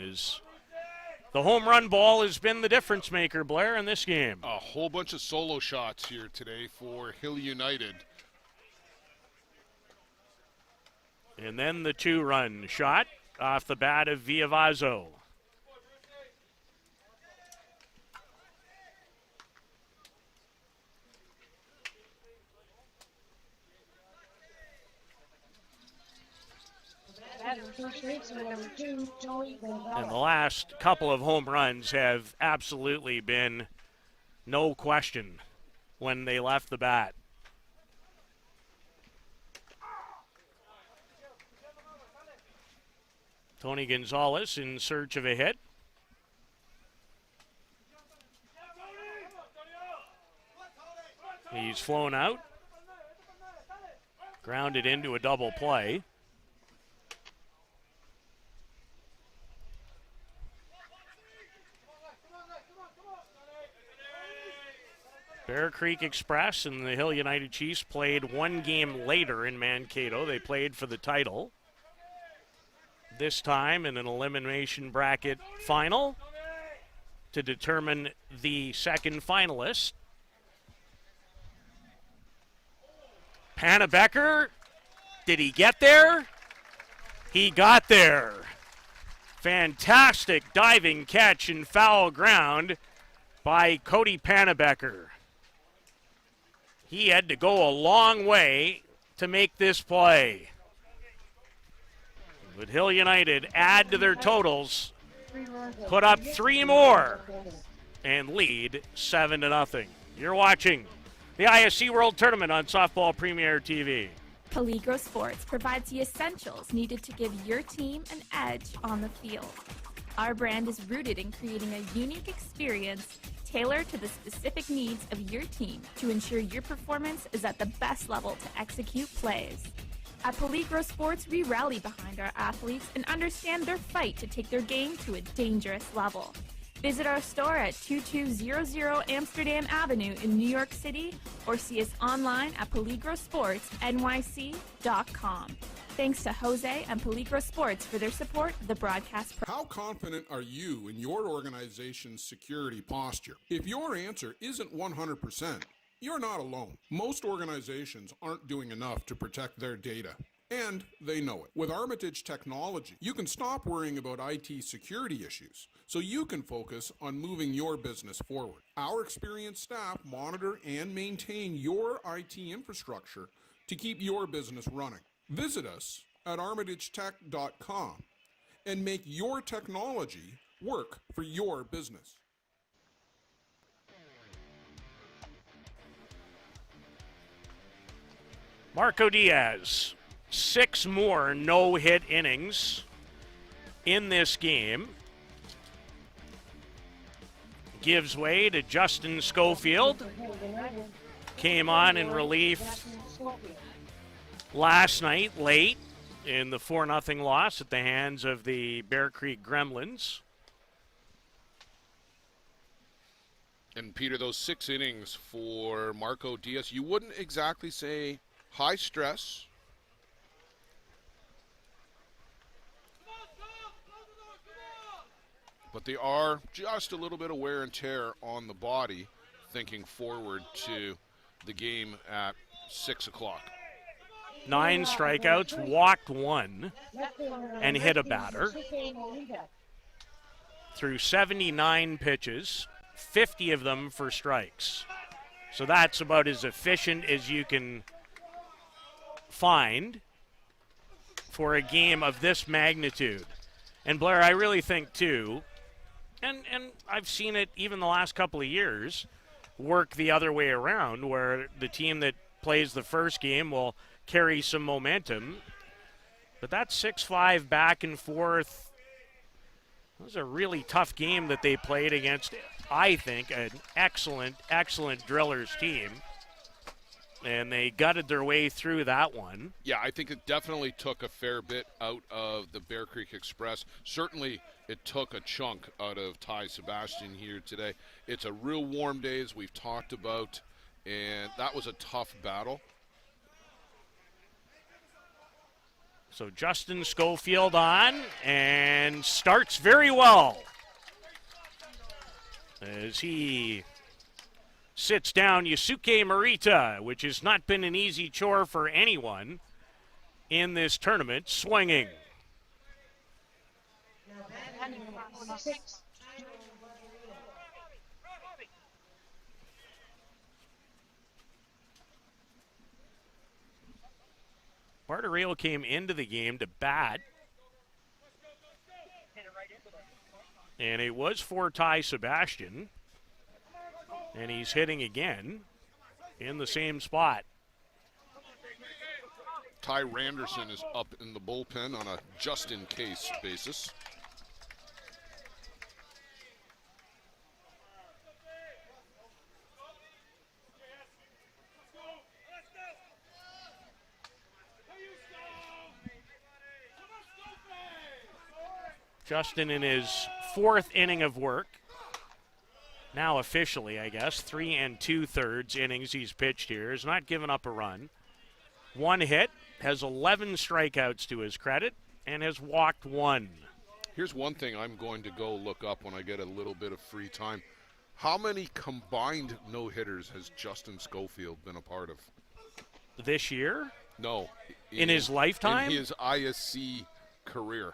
The home run ball has been the difference maker, Blair, in this game. A whole bunch of solo shots here today for Hill United. And then the 2-run shot off the bat of Villavazzo. And the last couple of home runs have absolutely been no question when they left the bat. Tony Gonzalez in search of a hit. He's flown out. Grounded into a double play. Bear Creek Express and the Hill United Chiefs played one game later in Mankato. They played for the title. This time in an elimination bracket final to determine the second finalist. Pannebecker, did he get there? He got there. Fantastic diving catch in foul ground by Cody Pannebecker. He had to go a long way to make this play. But Hill United add to their totals, put up 3 more, and lead 7-0. You're watching the ISC World Tournament on Softball Premier TV. Peligro Sports provides the essentials needed to give your team an edge on the field. Our brand is rooted in creating a unique experience tailored to the specific needs of your team to ensure your performance is at the best level to execute plays. At Peligro Sports, we rally behind our athletes and understand their fight to take their game to a dangerous level. Visit our store at 2200 Amsterdam Avenue in New York City or see us online at peligrosportsnyc.com. Thanks to Jose and Peligro Sports for their support of the broadcast. How confident are you in your organization's security posture? If your answer isn't 100%, you're not alone. Most organizations aren't doing enough to protect their data, and they know it. With Armitage Technology, you can stop worrying about IT security issues so you can focus on moving your business forward. Our experienced staff monitor and maintain your IT infrastructure to keep your business running. Visit us at armitagetech.com and make your technology work for your business. Marco Diaz, 6 more no-hit innings in this game. Gives way to Justin Schofield. Came on in relief last night, late, in the 4-0 loss at the hands of the Bear Creek Gremlins. And Peter, those 6 innings for Marco Diaz, you wouldn't exactly say high stress. But they are just a little bit of wear and tear on the body, thinking forward to the game at 6 o'clock. 9 strikeouts, walked 1, and hit a batter. Through 79 pitches, 50 of them for strikes. So that's about as efficient as you can find for a game of this magnitude. And Blair, I really think too, and I've seen it even the last couple of years, work the other way around, where the team that plays the first game will carry some momentum. But that 6-5 back and forth, it was a really tough game that they played against, I think, an excellent Drillers team. And they gutted their way through that one. Yeah, I think it definitely took a fair bit out of the Bear Creek Express. Certainly it took a chunk out of Ty Sebastian here today. It's a real warm day, as we've talked about, and that was a tough battle. So Justin Schofield on and starts very well as he sits down Yusuke Morita, which has not been an easy chore for anyone in this tournament, swinging. Bartorio came into the game to bat And it was for Ty Sebastian. And he's hitting again in the same spot. Ty Randerson is up in the bullpen on a just-in-case basis. Justin in his 4th inning of work. Now officially, I guess, 3 2/3 innings he's pitched here. Has not given up a run. 1 hit, has 11 strikeouts to his credit, and has walked 1. Here's one thing I'm going to go look up when I get a little bit of free time. How many combined no-hitters has Justin Schofield been a part of? This year? No. In his lifetime? In his ISC career.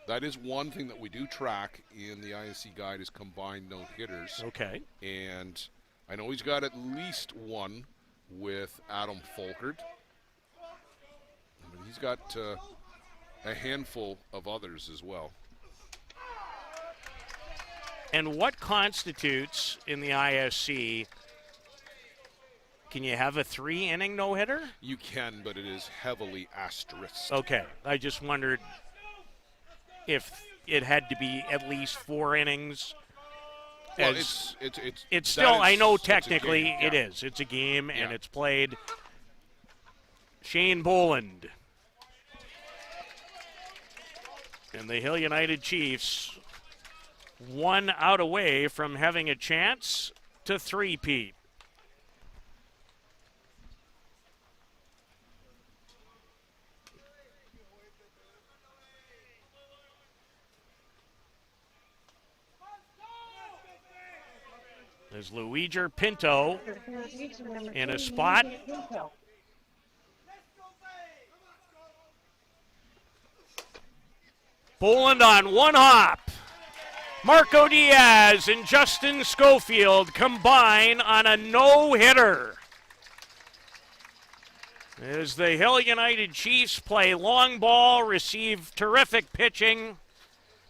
That is one thing that we do track in the ISC guide is combined no-hitters. Okay. And I know he's got at least one with Adam Folkert. But he's got a handful of others as well. And what constitutes in the ISC? Can you have a 3-inning no-hitter? You can, but it is heavily asterisked. Okay. I just wondered if it had to be at least 4 innings. Well, it's still, I know technically it is. It's a game, and it's played. Shane Boland. And the Hill United Chiefs 1 out away from having a chance to three-peat. There's Luigi Pinto in a spot. Boland on 1 hop. Marco Diaz and Justin Schofield combine on a no-hitter. As the Hill United Chiefs play long ball, receive terrific pitching,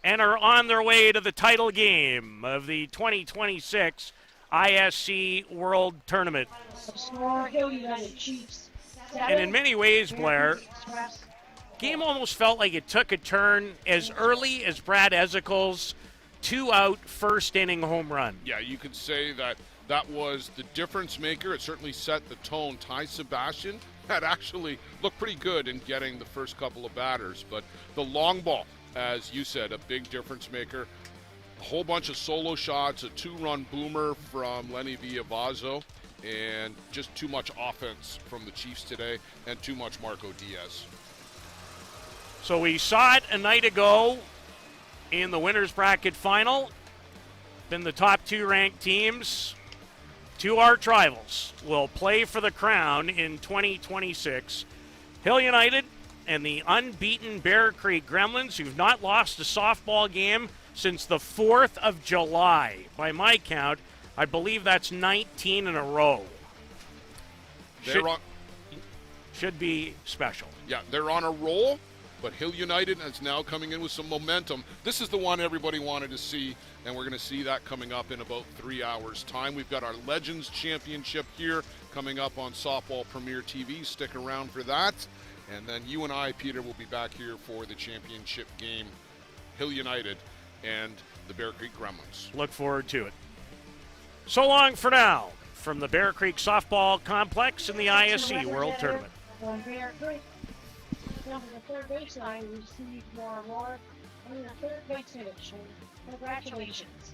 and are on their way to the title game of the 2026 ISC World Tournament. And in many ways, Blair, game almost felt like it took a turn as early as Brad Ezekle's 2-out first-inning home run. Yeah, you could say that that was the difference maker. It certainly set the tone. Ty Sebastian had actually looked pretty good in getting the first couple of batters, but the long ball, as you said, a big difference maker. A whole bunch of solo shots, a 2-run boomer from Lenny Villavazzo, and just too much offense from the Chiefs today, and too much Marco Diaz. So we saw it a night ago in the winners bracket final. Been the top 2 ranked teams, 2 arch rivals, will play for the crown in 2026. Hill United and the unbeaten Bear Creek Gremlins, who've not lost a softball game since the 4th of July. By my count, I believe that's 19 in a row. Should be special. Yeah, they're on a roll, but Hill United is now coming in with some momentum. This is the one everybody wanted to see, and we're going to see that coming up in about 3 hours' time. We've got our Legends Championship here coming up on Softball Premier TV. Stick around for that. And then you and I, Peter, will be back here for the championship game, Hill United and the Bear Creek Gremlins. Look forward to it. So long for now from the Bear Creek Softball Complex in the ISC World Tournament. On Bear Creek, down to the third baseline, received more award on the third base finish. Congratulations.